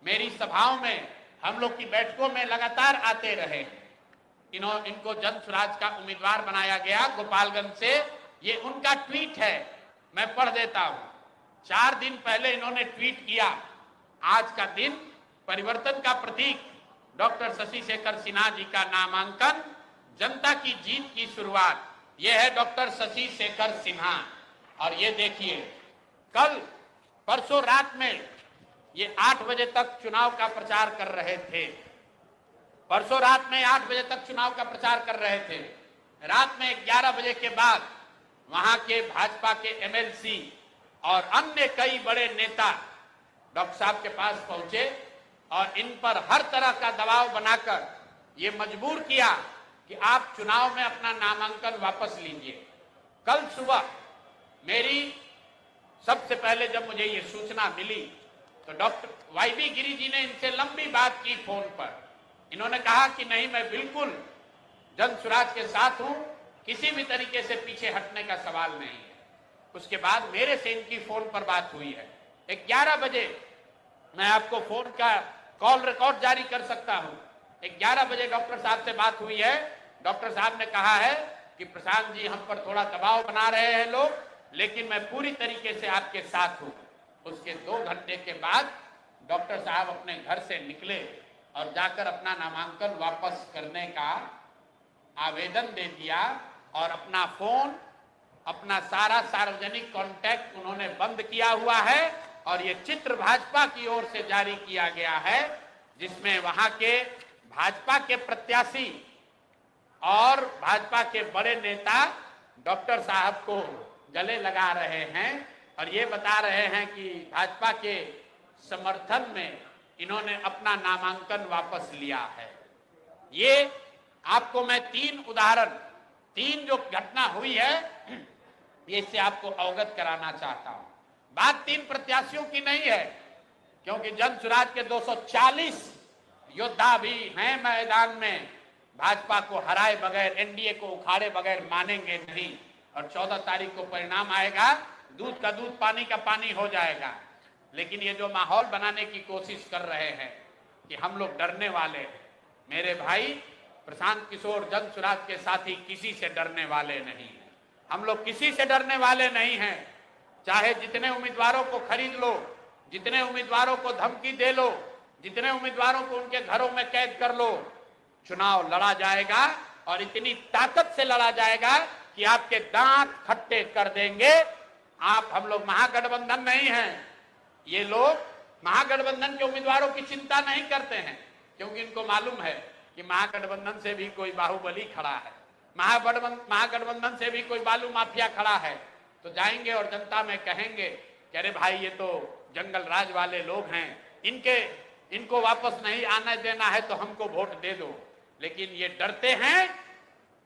मेरी सभाओं में, हम लोग की बैठकों में लगातार आते रहे। इनको जनसुराज का उम्मीदवार बनाया गया गोपालगंज से। ये उनका ट्वीट है, मैं पढ़ देता हूं। 4 दिन पहले इन्होंने ट्वीट किया, आज का दिन परिवर्तन का प्रतीक, डॉक्टर शशि शेखर सिन्हा जी का नामांकन, जनता की जीत की शुरुआत। यह है डॉक्टर शशि शेखर सिन्हा। और ये देखिए, कल परसों रात में ये 8 बजे तक चुनाव का प्रचार कर रहे थे। परसों रात में 8 बजे तक चुनाव का प्रचार कर रहे थे। रात में 11 बजे के बाद वहां के भाजपा के एमएलसी और अन्य कई बड़े नेता डॉक्टर साहब के पास पहुंचे और इन पर हर तरह का दबाव बनाकर ये मजबूर किया कि आप चुनाव में अपना नामांकन वापस लीजिए। कल सुबह मेरी सबसे पहले जब मुझे ये सूचना मिली तो डॉक्टर वाईवी गिरी जी ने इनसे लंबी बात की फोन पर। इन्होंने कहा कि नहीं, मैं बिल्कुल जन सुराज के साथ हूं, किसी भी तरीके से पीछे हटने का सवाल नहीं है। उसके बाद मेरे से इनकी फोन पर बात हुई है 11 बजे। मैं आपको फोन का कॉल रिकॉर्ड जारी कर सकता हूं। 11 बजे डॉक्टर साहब से बात हुई है। डॉक्टर साहब ने कहा है कि प्रशांत जी, हम पर थोड़ा दबाव बना रहे हैं लोग, लेकिन मैं पूरी तरीके से आपके साथ हूं। उसके 2 घंटे के बाद डॉक्टर साहब अपने घर से निकले और जाकर अपना नामांकन वापस करने का आवेदन दे दिया और अपना फोन, अपना सारा सार्वजनिक कॉन्टैक्ट उन्होंने बंद किया हुआ है। और ये चित्र भाजपा की ओर से जारी किया गया है, जिसमें वहां के भाजपा के प्रत्याशी और भाजपा के बड़े नेता डॉक्टर साहब को गले लगा रहे हैं और ये बता रहे हैं कि भाजपा के समर्थन में इन्होंने अपना नामांकन वापस लिया है। ये आपको मैं 3 उदाहरण, 3 जो घटना हुई है, ये इससे आपको अवगत कराना चाहता हूं। बात 3 प्रत्याशियों की नहीं है, क्योंकि जन सुराज के 240 योद्धा भी हैं मैदान में। भाजपा को हराए बगैर, एनडीए को उखाड़े बगैर मानेंगे नहीं। और 14 तारीख को परिणाम आएगा, दूध का दूध, पानी का पानी हो जाएगा। लेकिन ये जो माहौल बनाने की कोशिश कर रहे हैं कि हम लोग डरने वाले हैं, मेरे भाई प्रशांत किशोर जन सुराज के साथी किसी से डरने वाले नहीं हैं। हम लोग किसी से डरने वाले नहीं हैं। चाहे जितने उम्मीदवारों को खरीद लो, जितने उम्मीदवारों को धमकी दे लो, जितने उम्मीदवारों को उनके घरों में कैद कर लो, चुनाव लड़ा जाएगा और इतनी ताकत से लड़ा जाएगा कि आपके दांत खट्टे कर देंगे आप। हम लोग महागठबंधन नहीं हैं। ये लोग महागठबंधन के उम्मीदवारों की चिंता नहीं करते हैं, क्योंकि इनको मालूम है कि महागठबंधन से भी कोई बाहुबली खड़ा है, महागठबंधन से भी कोई बालू माफिया खड़ा है। तो जाएंगे और जनता में कहेंगे कि अरे भाई, ये तो जंगल राज वाले लोग हैं, इनको वापस नहीं आने देना है तो हमको वोट दे दो। लेकिन ये डरते हैं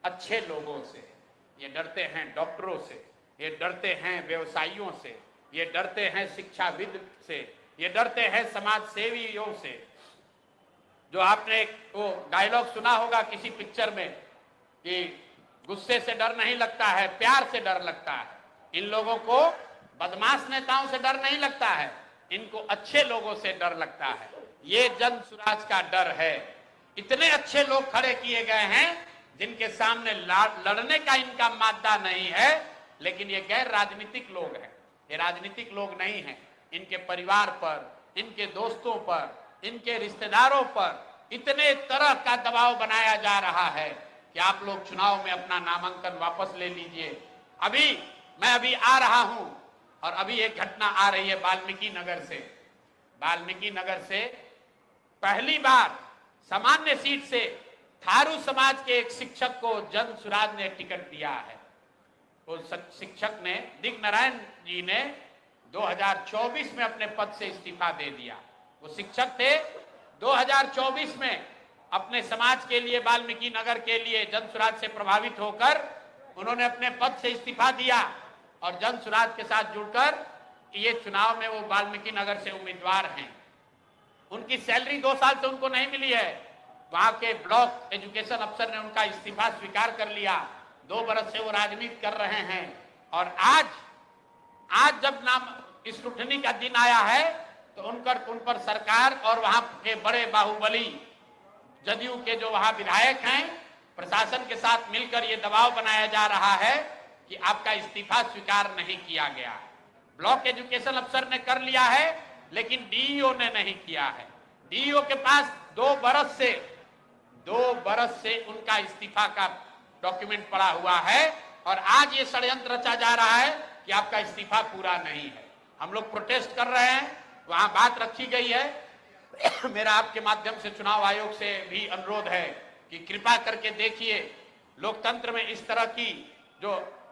अच्छे लोगों से, ये डरते हैं डॉक्टरों से, ये डरते हैं व्यवसायियों से, ये डरते हैं शिक्षाविद से, ये डरते हैं समाज सेवियों से। जो आपने वो डायलॉग सुना होगा किसी पिक्चर में कि गुस्से से डर नहीं लगता है, प्यार से डर लगता है। इन लोगों को बदमाश नेताओं से डर नहीं लगता है, इनको अच्छे लोगों से डर लगता है। ये जन सुराज का डर है। इतने अच्छे लोग खड़े किए गए हैं जिनके सामने लड़ने का इनका मादा नहीं है, लेकिन ये गैर राजनीतिक लोग हैं, ये राजनीतिक लोग नहीं हैं। इनके परिवार पर, इनके दोस्तों पर, इनके रिश्तेदारों पर इतने तरह का दबाव बनाया जा रहा है कि आप लोग चुनाव में अपना नामांकन वापस ले लीजिए। मैं अभी आ रहा हूं और अभी एक घटना आ रही है वाल्मीकि नगर से। वाल्मीकि नगर से पहली बार सामान्य सीट से थारू समाज के एक शिक्षक को जन सुराज ने टिकट दिया है। उस शिक्षक ने, दिग नारायण जी ने 2024 में अपने पद से इस्तीफा दे दिया। वो शिक्षक थे, 2024 में अपने समाज के लिए, वाल्मीकि नगर के लिए जन सुराज से प्रभावित होकर उन्होंने अपने पद से इस्तीफा दिया और जन सुराज के साथ जुड़कर ये चुनाव में वो वाल्मीकि नगर से उम्मीदवार हैं। उनकी सैलरी 2 साल से उनको नहीं मिली है। वहां के ब्लॉक एजुकेशन अफसर ने उनका इस्तीफा स्वीकार कर लिया। 2 बरस से वो राजनीति कर रहे हैं और आज जब नाम स्क्रूटनी का दिन आया है तो उन पर सरकार और वहां के बड़े बाहुबली जदयू के जो वहां विधायक हैं, प्रशासन के साथ मिलकर ये दबाव बनाया जा रहा है कि आपका इस्तीफा स्वीकार नहीं किया गया। ब्लॉक एजुकेशन अफसर ने कर लिया है, लेकिन डीईओ ने नहीं किया है। डीईओ के पास 2 बरस से उनका इस्तीफा का डॉक्यूमेंट पड़ा हुआ है और आज ये षड्यंत्र रचा जा रहा है कि आपका इस्तीफा पूरा नहीं है। हम लोग प्रोटेस्ट कर रहे हैं, वहां बात रखी गई है। मेरा आपके माध्यम से चुनाव आयोग से भी अनुरोध है कि कृपा करके देखिए, लोकतंत्र में इस तरह की जो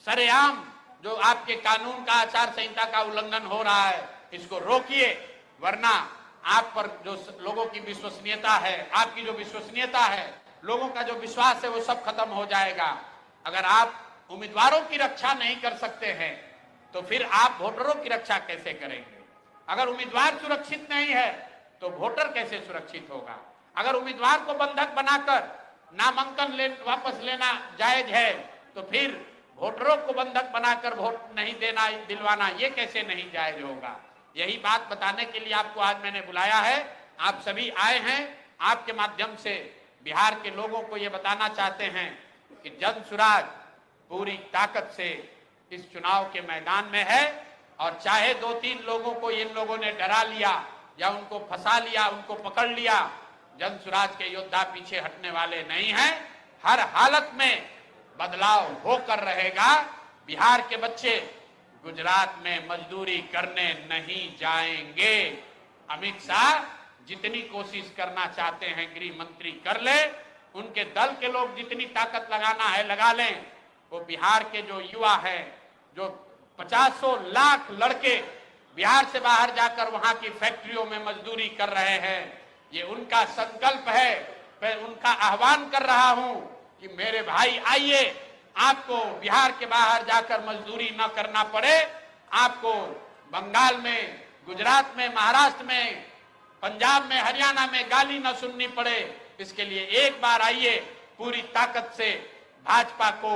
सरेआम जो आपके कानून का, आचार संहिता का उल्लंघन हो रहा है, इसको रोकिए, वरना आप पर जो लोगों की विश्वसनीयता है, आपकी जो विश्वसनीयता है, लोगों का जो विश्वास है, वो सब खत्म हो जाएगा। अगर आप उम्मीदवारों की रक्षा नहीं कर सकते हैं तो फिर आप वोटरों की रक्षा कैसे करेंगे? अगर उम्मीदवार सुरक्षित नहीं है तो वोटर कैसे सुरक्षित होगा? अगर उम्मीदवार को बंधक बनाकर नामांकन वापस लेना जायज है, तो फिर वोटरों को बंधक बनाकर वोट नहीं देना दिलवाना ये कैसे नहीं जायज होगा। यही बात बताने के लिए आपको आज मैंने बुलाया है। आप सभी आए हैं, आपके माध्यम से बिहार के लोगों को ये बताना चाहते हैं कि जनसुराज पूरी ताकत से इस चुनाव के मैदान में है, और चाहे 2-3 लोगों को इन लोगों ने डरा लिया या उनको फंसा लिया, उनको पकड़ लिया, जनसुराज के योद्धा पीछे हटने वाले नहीं हैं। हर हालत में बदलाव होकर रहेगा। बिहार के बच्चे गुजरात में मजदूरी करने नहीं जाएंगे। अमित शाह जितनी कोशिश करना चाहते हैं गृह मंत्री कर ले, उनके दल के लोग जितनी ताकत लगाना है लगा लें। वो बिहार के जो युवा है, जो 50 लाख लड़के बिहार से बाहर जाकर वहां की फैक्ट्रियों में मजदूरी कर रहे हैं, ये उनका संकल्प है। मैं उनका आह्वान कर रहा हूं कि मेरे भाई आइए, आपको बिहार के बाहर जाकर मजदूरी न करना पड़े, आपको बंगाल में, गुजरात में, महाराष्ट्र में, पंजाब में, हरियाणा में गाली न सुननी पड़े। इसके लिए एक बार आइए, पूरी ताकत से भाजपा को,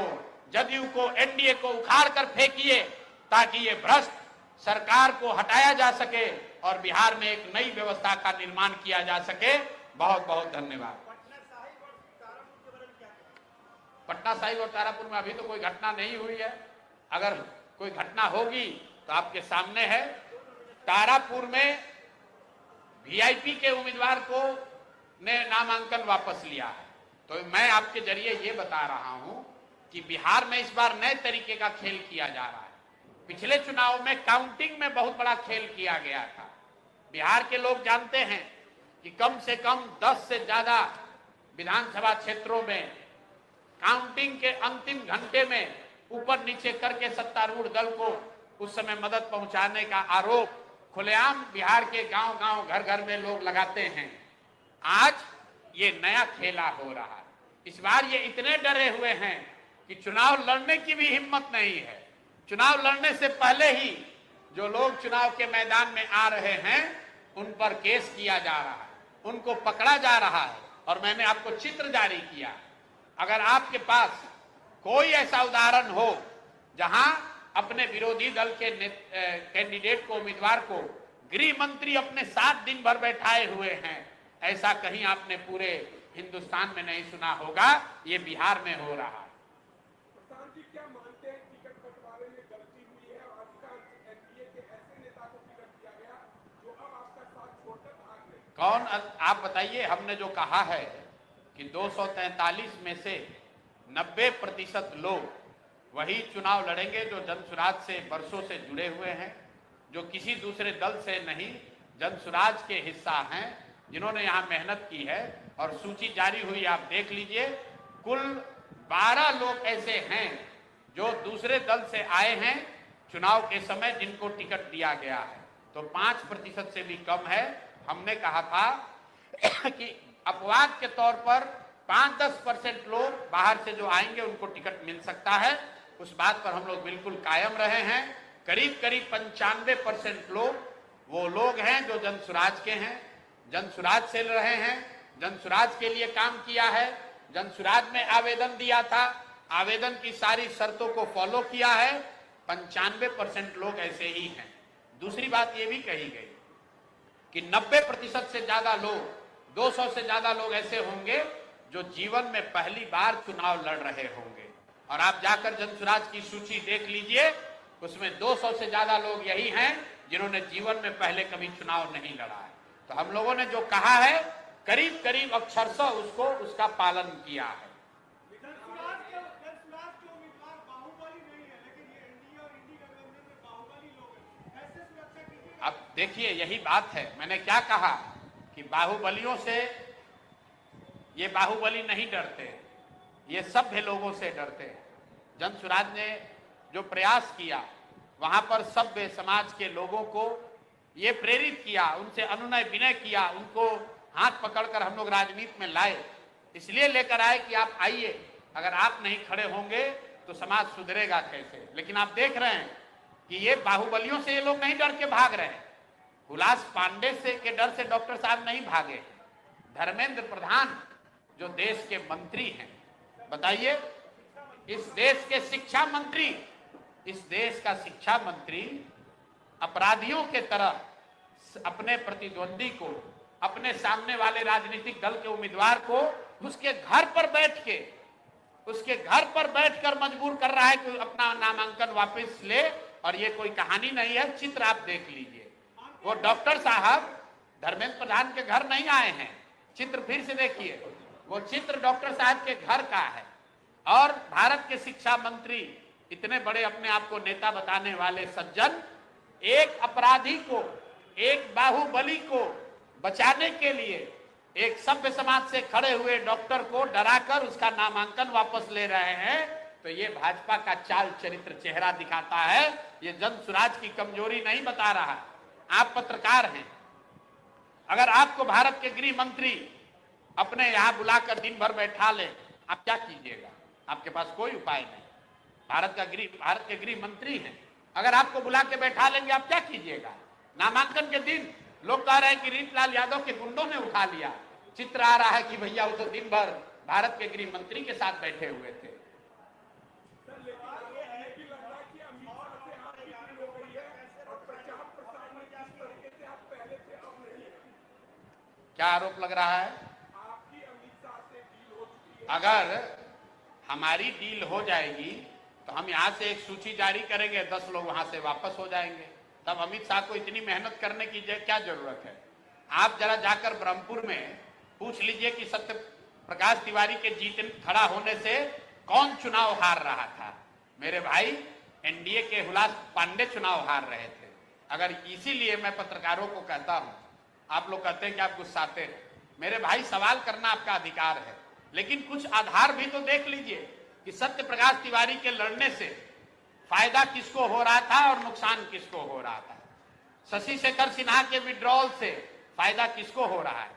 जदयू को, एनडीए को उखाड़ कर फेंकिए, ताकि ये भ्रष्ट सरकार को हटाया जा सके और बिहार में एक नई व्यवस्था का निर्माण किया जा सके। बहुत बहुत धन्यवाद। पटना साहिब और तारापुर में अभी तो कोई घटना नहीं हुई है। अगर कोई घटना होगी तो आपके सामने है। तारापुर में वीआईपी के उम्मीदवार को ने नामांकन वापस लिया है। तो मैं आपके जरिए ये बता रहा हूं कि बिहार में इस बार नए तरीके का खेल किया जा रहा है। पिछले चुनाव में काउंटिंग में बहुत बड़ा खेल किया गया था। बिहार के लोग जानते हैं कि कम से कम 10 से ज्यादा विधानसभा क्षेत्रों में काउंटिंग के अंतिम घंटे में ऊपर नीचे करके सत्तारूढ़ दल को उस समय मदद पहुंचाने का आरोप खुलेआम बिहार के गांव-गांव, घर-घर में लोग लगाते हैं। आज ये नया खेला हो रहा है। इस बार ये इतने डरे हुए हैं कि चुनाव लड़ने की भी हिम्मत नहीं है। चुनाव लड़ने से पहले ही जो लोग चुनाव के मैदान में आ रहे हैं उन पर केस किया जा रहा है, उनको पकड़ा जा रहा है। और मैंने आपको चित्र जारी किया। अगर आपके पास कोई ऐसा उदाहरण हो जहां अपने विरोधी दल के कैंडिडेट को, उम्मीदवार को गृह मंत्री अपने साथ दिन भर बैठाए हुए हैं, ऐसा कहीं आपने पूरे हिंदुस्तान में नहीं सुना होगा। ये बिहार में हो रहा है। प्रधान जी क्या मानते हैं टिकट बंटवारे में गलती हुई है और अधिकांश एनडीए के ऐसे नेता को टिकट दिया गया जो अब आपका साथ छोड़कर भाग गए? कौन? आप बताइए। हमने जो कहा है कि 243 में से 90% लोग वही चुनाव लड़ेंगे जो जनसुराज से वर्षों से जुड़े हुए हैं, जो किसी दूसरे दल से नहीं, जनसुराज के हिस्सा हैं, जिन्होंने यहाँ मेहनत की है। और सूची जारी हुई, आप देख लीजिए। कुल 12 लोग ऐसे हैं जो दूसरे दल से आए हैं चुनाव के समय, जिनको टिकट दिया गया है। तो 5% से भी कम है। हमने कहा था कि अपवाद के तौर पर 5-10% लोग बाहर से जो आएंगे उनको टिकट मिल सकता है। उस बात पर हम लोग बिल्कुल कायम रहे हैं। करीब करीब 95% लोग वो लोग हैं जो जनसुराज के हैं, जनसुराज से रहे हैं, जनसुराज के लिए काम किया है, जनसुराज में आवेदन दिया था, आवेदन की सारी शर्तों को फॉलो किया है। 95% लोग ऐसे ही हैं। दूसरी बात ये भी कही गई कि 90% से ज्यादा लोग, 200 से ज्यादा लोग ऐसे होंगे जो जीवन में पहली बार चुनाव लड़ रहे होंगे। और आप जाकर जनसुराज की सूची देख लीजिए, उसमें 200 से ज्यादा लोग यही हैं जिन्होंने जीवन में पहले कभी चुनाव नहीं लड़ा है। तो हम लोगों ने जो कहा है करीब करीब अक्षरशः उसका पालन किया है। अब देखिए, यही बात है। मैंने क्या कहा कि बाहुबलियों से ये बाहुबली नहीं डरते, ये सभ्य लोगों से डरते हैं। जनसुराज ने जो प्रयास किया, वहां पर सभ्य समाज के लोगों को ये प्रेरित किया, उनसे अनुनय विनय किया, उनको हाथ पकड़कर हम लोग राजनीति में लाए। इसलिए लेकर आए कि आप आइए, अगर आप नहीं खड़े होंगे तो समाज सुधरेगा कैसे। लेकिन आप देख रहे हैं कि ये बाहुबलियों से ये लोग नहीं डर के भाग रहे हैं। हुलास पांडे से के डर से डॉक्टर साहब नहीं भागे, धर्मेंद्र प्रधान जो देश के मंत्री हैं। बताइए, इस देश के शिक्षा मंत्री, इस देश का शिक्षा मंत्री अपराधियों के तरह अपने प्रतिद्वंदी को, अपने सामने वाले राजनीतिक दल के उम्मीदवार को उसके घर पर बैठकर मजबूर कर रहा है कि अपना नामांकन वापस ले। और ये कोई कहानी नहीं है, चित्र आप देख लीजिए। वो डॉक्टर साहब धर्मेंद्र प्रधान के घर नहीं आए हैं, चित्र फिर से देखिए, वो चित्र डॉक्टर साहब के घर का है। और भारत के शिक्षा मंत्री, इतने बड़े अपने आप को नेता बताने वाले सज्जन, एक अपराधी को, एक बाहुबली को बचाने के लिए एक सभ्य समाज से खड़े हुए डॉक्टर को डराकर उसका नामांकन वापस ले रहे हैं। तो ये भाजपा का चाल चरित्र चेहरा दिखाता है, ये जन स्वराज की कमजोरी नहीं बता रहा। आप पत्रकार हैं, अगर आपको भारत के गृह मंत्री अपने यहां बुलाकर दिन भर बैठा ले, आप क्या कीजिएगा? आपके पास कोई उपाय नहीं। भारत के गृह मंत्री हैं, अगर आपको बुला के बैठा लेंगे, आप क्या कीजिएगा? नामांकन के दिन लोग कह रहे हैं कि रीतलाल यादव के गुंडों ने उठा लिया। चित्र आ रहा है कि भैया वो तो दिन भर भारत के गृह मंत्री के साथ बैठे हुए थे। क्या आरोप लग रहा है? अगर हमारी डील हो जाएगी तो हम यहाँ से एक सूची जारी करेंगे, 10 लोग वहां से वापस हो जाएंगे। तब अमित शाह को इतनी मेहनत करने की क्या जरूरत है? आप जरा जाकर ब्रह्मपुर में पूछ लीजिए कि सत्य प्रकाश तिवारी के खड़ा होने से कौन चुनाव हार रहा था। मेरे भाई, एनडीए के हुलास पांडे चुनाव हार रहे थे। अगर इसीलिए मैं पत्रकारों को कहता हूं, आप लोग कहते हैं कि आप गुस्साते हैं, मेरे भाई सवाल करना आपका अधिकार है, लेकिन कुछ आधार भी तो देख लीजिए कि सत्य प्रकाश तिवारी के लड़ने से फायदा किसको हो रहा था और नुकसान किसको हो रहा था। शशि शेखर सिन्हा के विड्रॉल से फायदा किसको हो रहा है,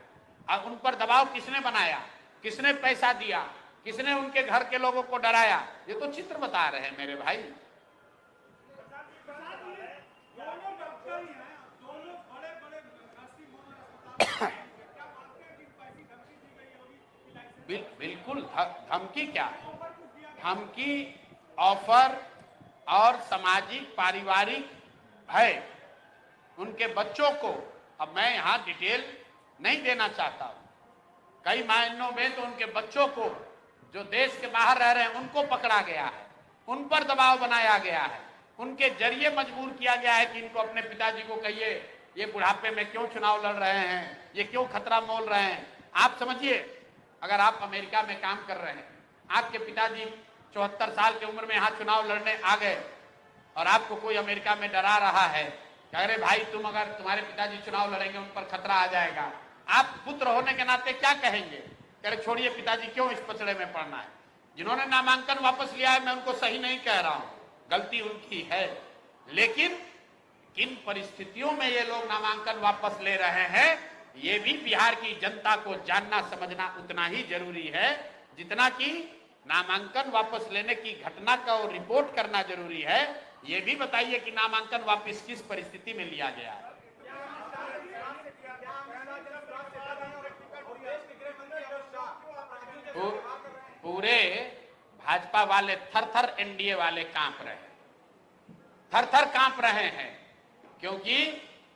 और उन पर दबाव किसने बनाया, किसने पैसा दिया, किसने उनके घर के लोगों को डराया, ये तो चित्र बता रहे हैं मेरे भाई। बिल्कुल, धमकी क्या, धमकी, ऑफर और सामाजिक पारिवारिक भय उनके बच्चों को, अब मैं यहां डिटेल नहीं देना चाहता हूं, कई मायनों में तो उनके बच्चों को जो देश के बाहर रह रहे हैं उनको पकड़ा गया है, उन पर दबाव बनाया गया है, उनके जरिए मजबूर किया गया है कि इनको अपने पिताजी को कहिए ये बुढ़ापे में क्यों चुनाव लड़ रहे हैं, ये क्यों खतरा मोल रहे हैं। आप समझिए, अगर आप अमेरिका में काम कर रहे हैं, आपके पिताजी 74 साल की उम्र में यहाँ चुनाव लड़ने आ गए और आपको कोई अमेरिका में डरा रहा है, कह रहे भाई तुम अगर तुम्हारे पिताजी चुनाव लड़ेंगे उन पर खतरा आ जाएगा, आप पुत्र होने के नाते क्या कहेंगे? कह रहे छोड़िए पिताजी, क्यों इस पचड़े में पड़ना है। जिन्होंने नामांकन वापस लिया है, मैं उनको सही नहीं कह रहा हूं, गलती उनकी है, लेकिन किन परिस्थितियों में ये लोग नामांकन वापस ले रहे हैं, ये भी बिहार की जनता को जानना समझना उतना ही जरूरी है जितना कि नामांकन वापस लेने की घटना का रिपोर्ट करना जरूरी है। ये भी बताइए कि नामांकन वापस किस परिस्थिति में लिया गया है। पूरे भाजपा वाले थर-थर एनडीए वाले कांप रहे हैं, थर-थर कांप रहे हैं, क्योंकि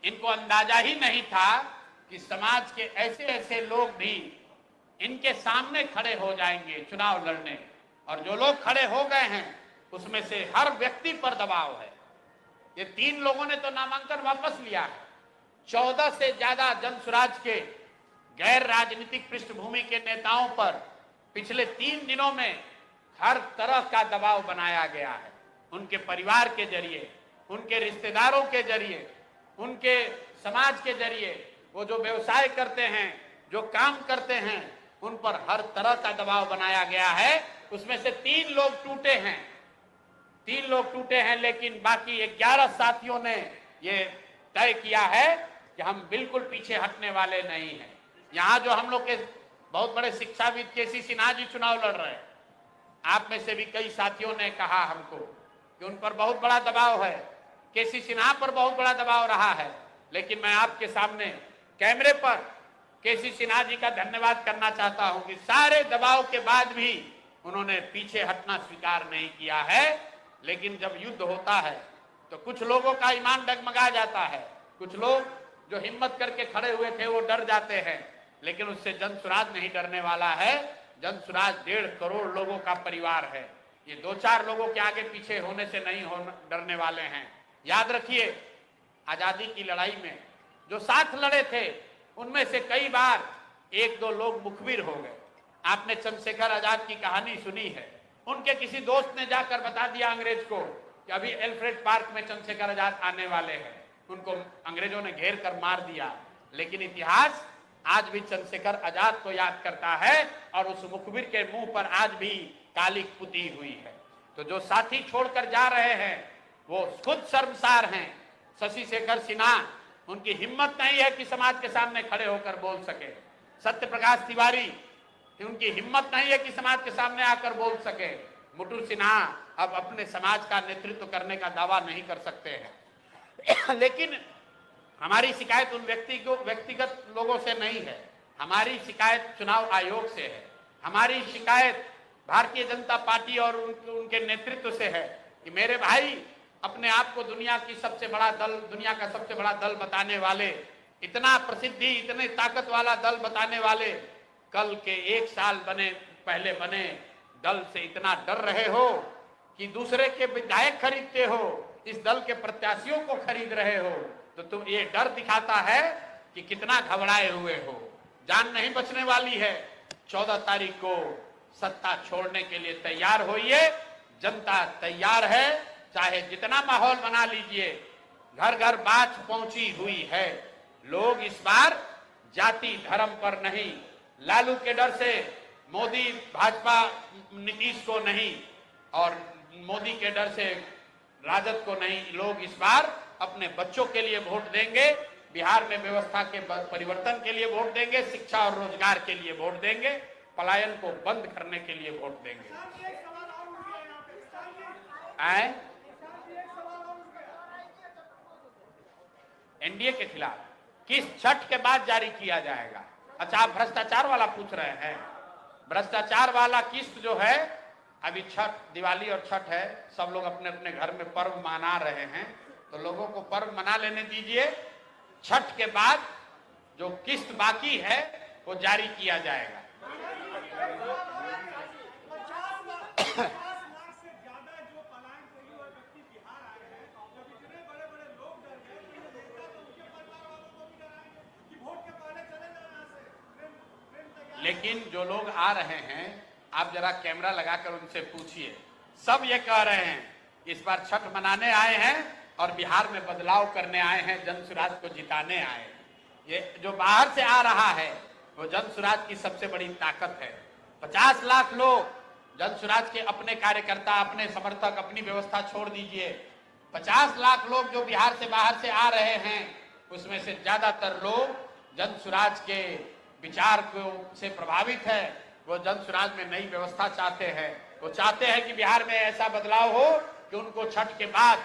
इनको अंदाजा ही नहीं था कि समाज के ऐसे ऐसे लोग भी इनके सामने खड़े हो जाएंगे चुनाव लड़ने, और जो लोग खड़े हो गए हैं उसमें से हर व्यक्ति पर दबाव है। ये 3 लोगों ने तो नामांकन वापस लिया है। 14 से ज्यादा जन स्वराज के गैर राजनीतिक पृष्ठभूमि के नेताओं पर पिछले 3 दिनों में हर तरह का दबाव बनाया गया है, उनके परिवार के जरिए, उनके रिश्तेदारों के जरिए, उनके समाज के जरिए, वो जो व्यवसाय करते हैं, जो काम करते हैं, उन पर हर तरह का दबाव बनाया गया है। उसमें से 3 लोग टूटे हैं, 3 लोग टूटे हैं, लेकिन बाकी 11 साथियों ने ये तय किया है कि हम बिल्कुल पीछे हटने वाले नहीं हैं। यहाँ जो हम लोग के बहुत बड़े शिक्षाविद केसी सिन्हा जी चुनाव लड़ रहे हैं, आप में से भी कई साथियों ने कहा हमको कि उन पर बहुत बड़ा दबाव है, केसी सिन्हा पर बहुत बड़ा दबाव रहा है, लेकिन मैं आपके सामने कैमरे पर केसी सिन्हा जी का धन्यवाद करना चाहता हूं कि सारे दबाव के बाद भी उन्होंने पीछे हटना स्वीकार नहीं किया है। लेकिन जब युद्ध होता है तो कुछ लोगों का ईमान डगमगा जाता है, कुछ लोग जो हिम्मत करके खड़े हुए थे वो डर जाते हैं। लेकिन उससे जनसुराज नहीं डरने वाला है। जनसुराज 1.5 करोड़ लोगों का परिवार है। ये 2-4 लोगों के आगे पीछे होने से नहीं डरने वाले हैं। याद रखिए, आजादी की लड़ाई में जो साथ लड़े थे उनमें से कई बार 1-2 लोग मुखबिर हो गए। आपने चंद्रशेखर आजाद की कहानी सुनी है। उनके किसी दोस्त ने जाकर बता दिया अंग्रेज को कि अभी एल्फ्रेड पार्क में चंद्रशेखर आजाद आने वाले हैं। उनको अंग्रेजों ने घेर कर मार दिया। लेकिन इतिहास आज भी चंद्रशेखर आजाद को याद करता है और उस मुखबिर के मुंह पर आज भी कालिक पुती हुई है। तो जो साथी छोड़कर जा रहे हैं वो खुद शर्मसार हैं। शशि शेखर सिन्हा, उनकी हिम्मत नहीं है कि समाज के सामने खड़े होकर बोल सके। सत्य प्रकाश तिवारी, उनकी हिम्मत नहीं है कि समाज के सामने आकर बोल सके। मुटुर सिन्हा अब अपने समाज का नेतृत्व करने का दावा नहीं कर सकते हैं। लेकिन हमारी शिकायत उन व्यक्तिगत लोगों से नहीं है, हमारी शिकायत चुनाव आयोग से है। हमारी शिकायत भारतीय जनता पार्टी और उनके नेतृत्व से है कि मेरे भाई, अपने आप को दुनिया का सबसे बड़ा दल बताने वाले, इतना प्रसिद्धि, इतने ताकत वाला दल बताने वाले, कल के 1 साल पहले बने दल से इतना डर रहे हो कि दूसरे के विधायक खरीदते हो, इस दल के प्रत्याशियों को खरीद रहे हो। तो तुम, ये डर दिखाता है कि कितना घबराए हुए हो। जान नहीं बचने वाली है। 14 तारीख को सत्ता छोड़ने के लिए तैयार होइए। जनता तैयार है, चाहे जितना माहौल बना लीजिए। घर घर बात पहुंची हुई है। लोग इस बार जाति धर्म पर नहीं, लालू के डर से मोदी भाजपा नीतीश को नहीं और मोदी के डर से राजद को नहीं, लोग इस बार अपने बच्चों के लिए वोट देंगे, बिहार में व्यवस्था के परिवर्तन के लिए वोट देंगे, शिक्षा और रोजगार के लिए वोट देंगे, पलायन को बंद करने के लिए वोट देंगे। एनडीए के खिलाफ किस छठ के बाद जारी किया जाएगा? अच्छा, आप भ्रष्टाचार वाला पूछ रहे हैं। भ्रष्टाचार वाला किस्त जो है, अभी छठ, दिवाली और छठ है, सब लोग अपने अपने घर में पर्व मना रहे हैं, तो लोगों को पर्व मना लेने दीजिए। छठ के बाद जो किस्त बाकी है वो जारी किया जाएगा। लेकिन जो लोग आ रहे हैं, आप जरा कैमरा लगाकर उनसे पूछिए, सब ये कह रहे हैं इस बार छठ मनाने आए हैं और बिहार में बदलाव करने आए हैं, जनसुराज को जिताने आए हैं। ये जो बाहर से आ रहा है वो जनसुराज की सबसे बड़ी ताकत है। 50 लाख लोग, जनसुराज के अपने कार्यकर्ता, अपने समर्थक, अपनी व्यवस्था छोड़ दीजिए, 50 लाख लोग जो बिहार से बाहर से आ रहे हैं, उसमें से ज्यादातर लोग जनसुराज के विचार को से प्रभावित है। वो जनसुराज में नई व्यवस्था चाहते हैं। वो चाहते हैं कि बिहार में ऐसा बदलाव हो कि उनको छठ के बाद,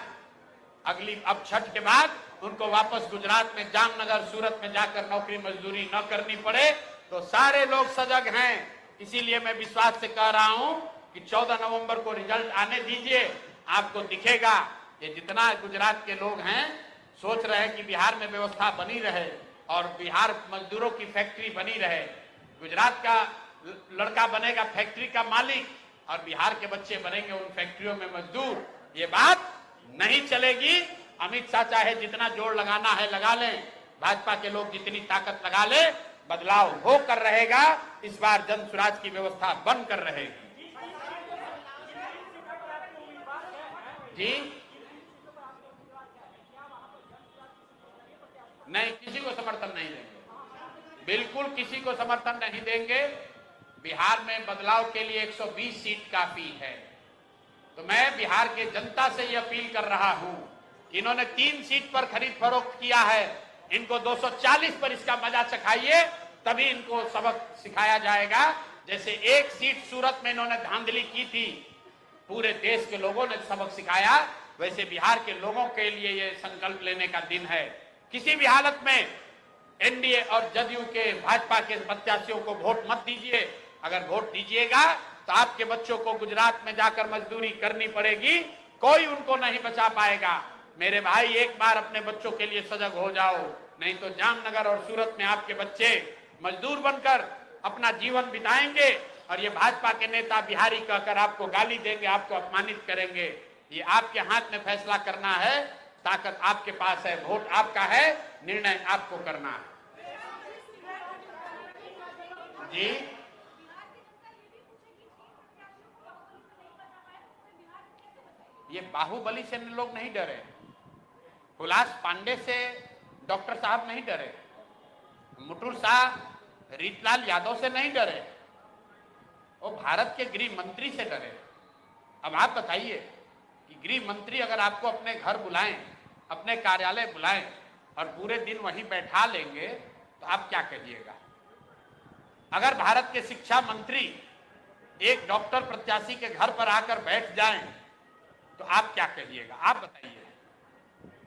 अब छठ के बाद उनको वापस गुजरात में, जामनगर, सूरत में जाकर नौकरी मजदूरी न करनी पड़े। तो सारे लोग सजग हैं। इसीलिए मैं विश्वास से कह रहा हूं कि 14 नवंबर को रिजल्ट आने दीजिए, आपको दिखेगा। ये जितना गुजरात के लोग हैं सोच रहे हैं कि बिहार में व्यवस्था बनी रहे और बिहार मजदूरों की फैक्ट्री बनी रहे, गुजरात का लड़का बनेगा फैक्ट्री का मालिक और बिहार के बच्चे बनेंगे उन फैक्ट्रियों में मजदूर। ये बात नहीं चलेगी। अमित शाह चाहे जितना जोर लगाना है लगा लें, भाजपा के लोग जितनी ताकत लगा ले, बदलाव होकर रहेगा। इस बार जनसुराज की व्यवस्था बनकर रहेगी। जी नहीं, किसी को समर्थन नहीं देंगे, बिल्कुल किसी को समर्थन नहीं देंगे। बिहार में बदलाव के लिए 120 सीट काफी है। तो मैं बिहार के जनता से ये अपील कर रहा हूं, इन्होंने 3 सीट पर खरीद फरोख्त किया है, इनको 240 पर इसका मजा चखाइए, तभी इनको सबक सिखाया जाएगा। जैसे 1 सीट सूरत में इन्होंने धांधली की थी, पूरे देश के लोगों ने सबक सिखाया, वैसे बिहार के लोगों के लिए ये संकल्प लेने का दिन है। किसी भी हालत में एनडीए और जदयू के भाजपा के प्रत्याशियों को वोट मत दीजिए। अगर वोट दीजिएगा तो आपके बच्चों को गुजरात में जाकर मजदूरी करनी पड़ेगी, कोई उनको नहीं बचा पाएगा। मेरे भाई, एक बार अपने बच्चों के लिए सजग हो जाओ, नहीं तो जामनगर और सूरत में आपके बच्चे मजदूर बनकर अपना जीवन बिताएंगे और ये भाजपा के नेता बिहारी कहकर आपको गाली देंगे, आपको अपमानित करेंगे। ये आपके हाथ में फैसला करना है, ताकत आपके पास है, वोट आपका है, निर्णय आपको करना है। जी, ये बाहुबली से लोग नहीं डरे, हुलास पांडे से डॉक्टर साहब नहीं डरे, मुटुर शाह रीतलाल यादव से नहीं डरे, वो भारत के गृह मंत्री से डरे। अब आप बताइए कि गृह मंत्री अगर आपको अपने घर बुलाएं, अपने कार्यालय बुलाएं और पूरे दिन वहीं बैठा लेंगे तो आप क्या कहिएगा? अगर भारत के शिक्षा मंत्री एक डॉक्टर प्रत्याशी के घर पर आकर बैठ जाएं तो आप क्या कहिएगा? आप बताइए।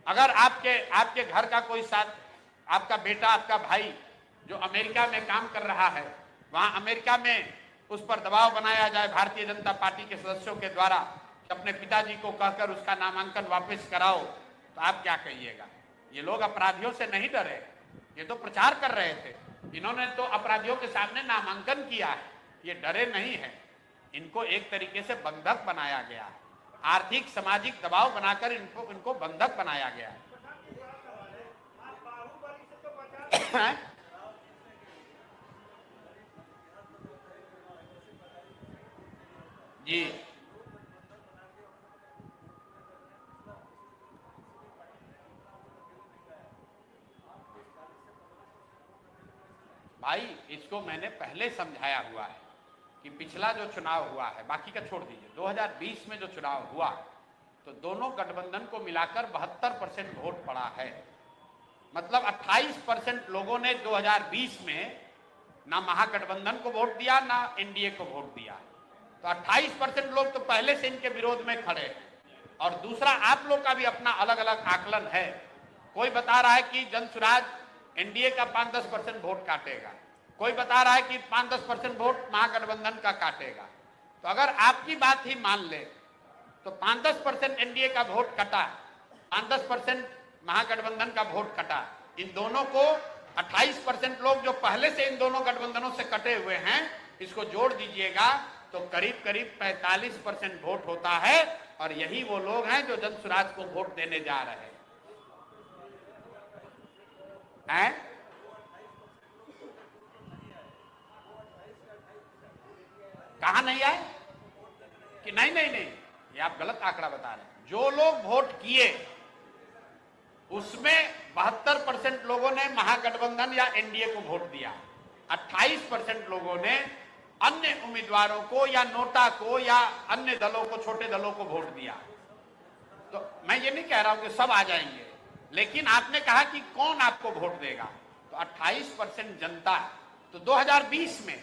अगर आपके घर का कोई साथ, आपका बेटा, आपका भाई जो अमेरिका में काम कर रहा है, वहां अमेरिका में उस पर दबाव बनाया जाए भारतीय जनता पार्टी के सदस्यों के द्वारा कि अपने पिताजी को कहकर उसका नामांकन वापस कराओ, तो आप क्या कहिएगा? ये लोग अपराधियों से नहीं डरे, ये तो प्रचार कर रहे थे। इन्होंने तो अपराधियों के सामने नामांकन किया है, ये डरे नहीं है। इनको एक तरीके से बंधक बनाया गया है, आर्थिक सामाजिक दबाव बनाकर इनको बंधक बनाया गया है। जी, भाई इसको मैंने पहले समझाया हुआ है कि पिछला जो चुनाव हुआ है, बाकी का छोड़ दीजिए, 2020 में जो चुनाव हुआ तो दोनों गठबंधन को मिलाकर 72% वोट पड़ा है। मतलब 28% लोगों ने 2020 में ना महागठबंधन को वोट दिया, ना एनडीए को वोट दिया। तो 28% लोग तो पहले से इनके विरोध में खड़े हैं। और दूसरा, आप लोग का भी अपना अलग अलग आकलन है। कोई बता रहा है कि जनसुराज एनडीए का 5-10% वोट काटेगा, कोई बता रहा है कि 5-10% वोट महागठबंधन का काटेगा। तो अगर आपकी बात ही मान ले तो 5-10% एनडीए का वोट कटा, 5-10% महागठबंधन का वोट कटा, इन दोनों को 28% लोग जो पहले से इन दोनों गठबंधनों से कटे हुए हैं, इसको जोड़ दीजिएगा तो करीब करीब 45% वोट होता है। और यही वो लोग हैं जो जनसुराज को वोट देने जा रहे हैं। कहा नहीं आए कि नहीं नहीं नहीं, ये आप गलत आंकड़ा बता रहे हैं। जो लोग वोट किए उसमें 72% लोगों ने महागठबंधन या एनडीए को वोट दिया, 28% लोगों ने अन्य उम्मीदवारों को या नोटा को या अन्य दलों को, छोटे दलों को वोट दिया। तो मैं ये नहीं कह रहा हूं कि सब आ जाएंगे, लेकिन आपने कहा कि कौन आपको वोट देगा, तो 28% जनता। तो 2020 में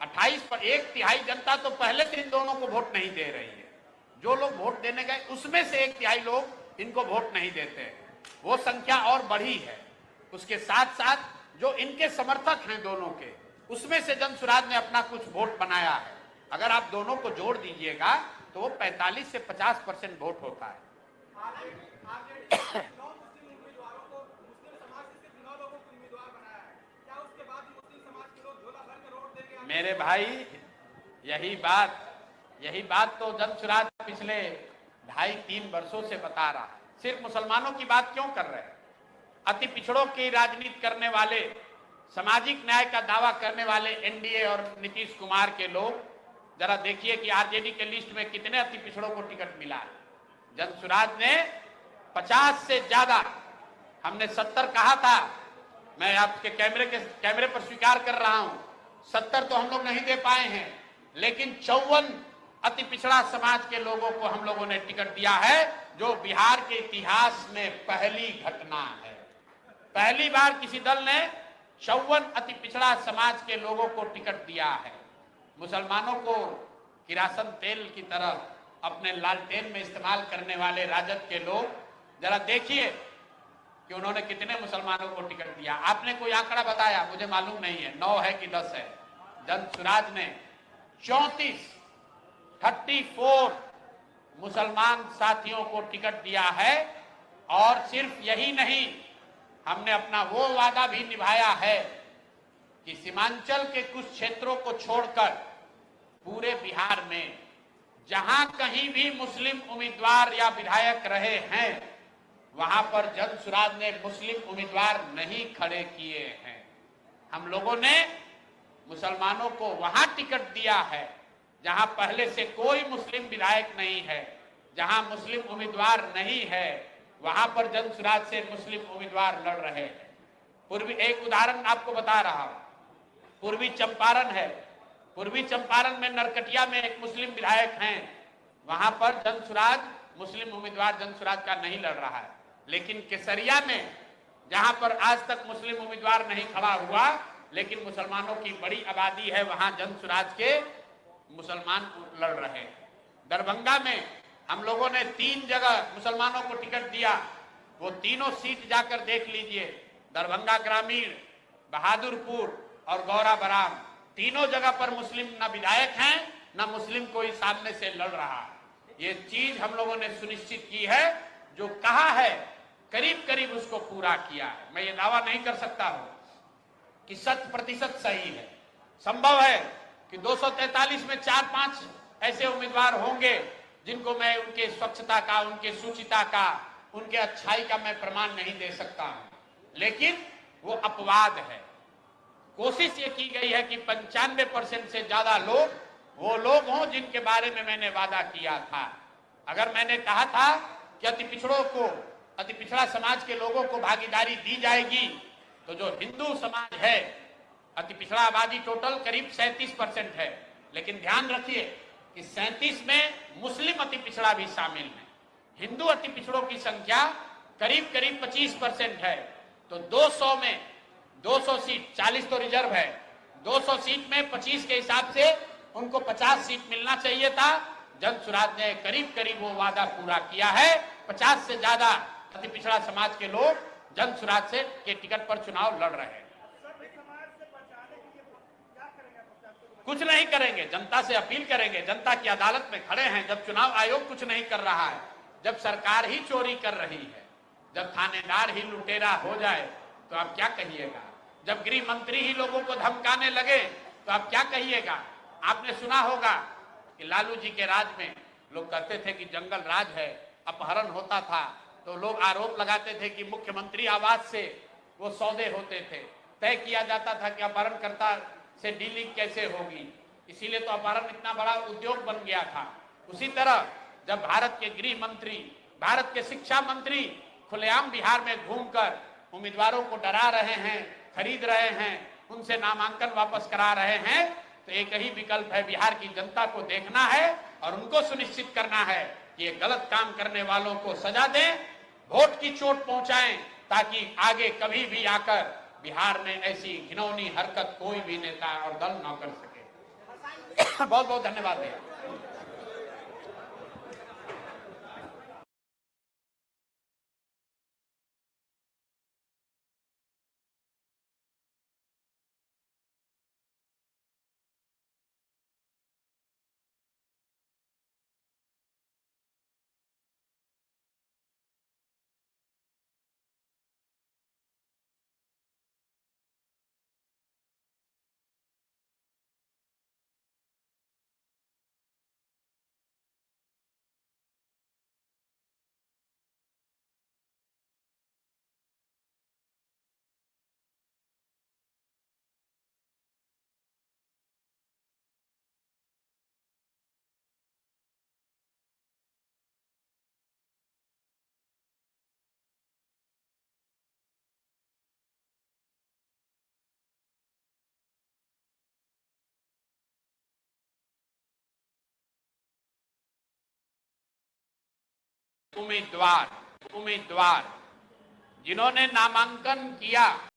28 पर 1/3 जनता तो पहले से इन दोनों को वोट नहीं दे रही है। जो लोग वोट देने गए उसमें से 1/3 लोग इनको वोट नहीं देते, वो संख्या और बढ़ी है। उसके साथ साथ जो इनके समर्थक हैं दोनों के, उसमें से जनसुराज ने अपना कुछ वोट बनाया है। अगर आप दोनों को जोड़ दीजिएगा तो वो 45 से 50% वोट होता है। मेरे भाई, यही बात तो जनसुराज पिछले 2.5-3 वर्षों से बता रहा है। सिर्फ मुसलमानों की बात क्यों कर रहे हैं? अति पिछड़ों की राजनीति करने वाले, सामाजिक न्याय का दावा करने वाले एनडीए और नीतीश कुमार के लोग, जरा देखिए कि आरजेडी के लिस्ट में कितने अति पिछड़ों को टिकट मिला है। जनसुराज ने 50 से ज्यादा, हमने 70 कहा था, मैं आपके कैमरे पर स्वीकार कर रहा हूं, 70 तो हम लोग नहीं दे पाए हैं, लेकिन 54 अति पिछड़ा समाज के लोगों को हम लोगों ने टिकट दिया है, जो बिहार के इतिहास में पहली घटना है। पहली बार किसी दल ने 54 अति पिछड़ा समाज के लोगों को टिकट दिया है। मुसलमानों को किरासन तेल की तरह अपने लालटेन में इस्तेमाल करने वाले राजद के लोग, जरा देखिए कि उन्होंने कितने मुसलमानों को टिकट दिया। आपने कोई आंकड़ा बताया? मुझे मालूम नहीं है, 9 है कि 10 है। जनसुराज ने 34 मुसलमान साथियों को टिकट दिया है। और सिर्फ यही नहीं, हमने अपना वो वादा भी निभाया है कि सीमांचल के कुछ क्षेत्रों को छोड़कर पूरे बिहार में जहां कहीं भी मुस्लिम उम्मीदवार या विधायक रहे हैं, वहां पर जनसुराज ने मुस्लिम उम्मीदवार नहीं खड़े किए हैं। हम लोगों ने मुसलमानों को वहां टिकट दिया है जहां पहले से कोई मुस्लिम विधायक नहीं है, जहां मुस्लिम उम्मीदवार नहीं है, वहां पर जनसुराज से मुस्लिम उम्मीदवार लड़ रहे हैं। पूर्वी, एक उदाहरण आपको बता रहा हूं, पूर्वी चंपारण है। पूर्वी चंपारण में नरकटिया में एक मुस्लिम विधायक हैं, वहां पर जनसुराज, मुस्लिम उम्मीदवार जनसुराज का नहीं लड़ रहा है। लेकिन केसरिया में, जहां पर आज तक मुस्लिम उम्मीदवार नहीं खड़ा हुआ, लेकिन मुसलमानों की बड़ी आबादी है, वहां जनसुराज के मुसलमान लड़ रहे हैं। दरभंगा में हम लोगों ने 3 जगह मुसलमानों को टिकट दिया, वो तीनों सीट जाकर देख लीजिए। दरभंगा ग्रामीण, बहादुरपुर और गौरा बराम, तीनों जगह पर मुस्लिम न विधायक हैं न मुस्लिम कोई सामने से लड़ रहा है। ये चीज हम लोगों ने सुनिश्चित की है, जो कहा है करीब करीब उसको पूरा किया है। मैं ये दावा नहीं कर सकता हूं कि 100% सही है। संभव है कि 243 में 4-5 ऐसे उम्मीदवार होंगे जिनको मैं उनके स्वच्छता का, उनके शुचिता का, उनके अच्छाई का मैं प्रमाण नहीं दे सकता हूं, लेकिन वो अपवाद है। कोशिश ये की गई है कि 95% से ज्यादा लोग वो लोग हों जिनके बारे में मैंने वादा किया था। अगर मैंने कहा था कि अति पिछड़ों को, अति पिछड़ा समाज के लोगों को भागीदारी दी जाएगी, तो जो हिंदू समाज है, अति पिछड़ा आबादी टोटल करीब 37% है, लेकिन ध्यान रखिए कि 37 में मुस्लिम अति पिछड़ा भी शामिल है। हिंदू अति पिछड़ों की संख्या करीब करीब 25% है। तो 200 में 200 सीट, 40 तो रिजर्व है, 200 सीट में 25 के हिसाब से उनको 50 सीट मिलना चाहिए था। जनसुराज ने करीब करीब वो वादा पूरा किया है। 50 से ज्यादा अति पिछड़ा समाज के लोग जनसुराज से के टिकट पर चुनाव लड़ रहे हैं। कुछ नहीं करेंगे, जनता से अपील करेंगे, जनता की अदालत में खड़े हैं। जब चुनाव आयोग कुछ नहीं कर रहा है, जब सरकार ही चोरी कर रही है, जब थानेदार ही लुटेरा हो जाए, तो आप क्या कहिएगा? जब गृह मंत्री ही लोगों को धमकाने लगे, तो आप क्या कहिएगा? आपने सुना होगा कि लालू जी के राज में लोग कहते थे कि जंगल राज है, अपहरण होता था, तो लोग आरोप लगाते थे कि मुख्यमंत्री आवास से वो सौदे होते थे, तय किया जाता था कि अपहरणकर्ता से डीलिंग कैसे होगी, इसीलिए तो अपहरण इतना बड़ा उद्योग बन गया था। उसी तरह जब भारत के गृह मंत्री, भारत के शिक्षा मंत्री खुलेआम बिहार में घूमकर उम्मीदवारों को डरा रहे हैं, खरीद रहे हैं, उनसे नामांकन वापस करा रहे हैं, तो एक ही विकल्प है, बिहार की जनता को देखना है और उनको सुनिश्चित करना है कि ये गलत काम करने वालों को सजा दें, वोट की चोट पहुंचाएं, ताकि आगे कभी भी आकर बिहार में ऐसी घिनौनी हरकत कोई भी नेता और दल न कर सके। बहुत बहुत धन्यवाद भैया। उम्मीदवार जिन्होंने नामांकन किया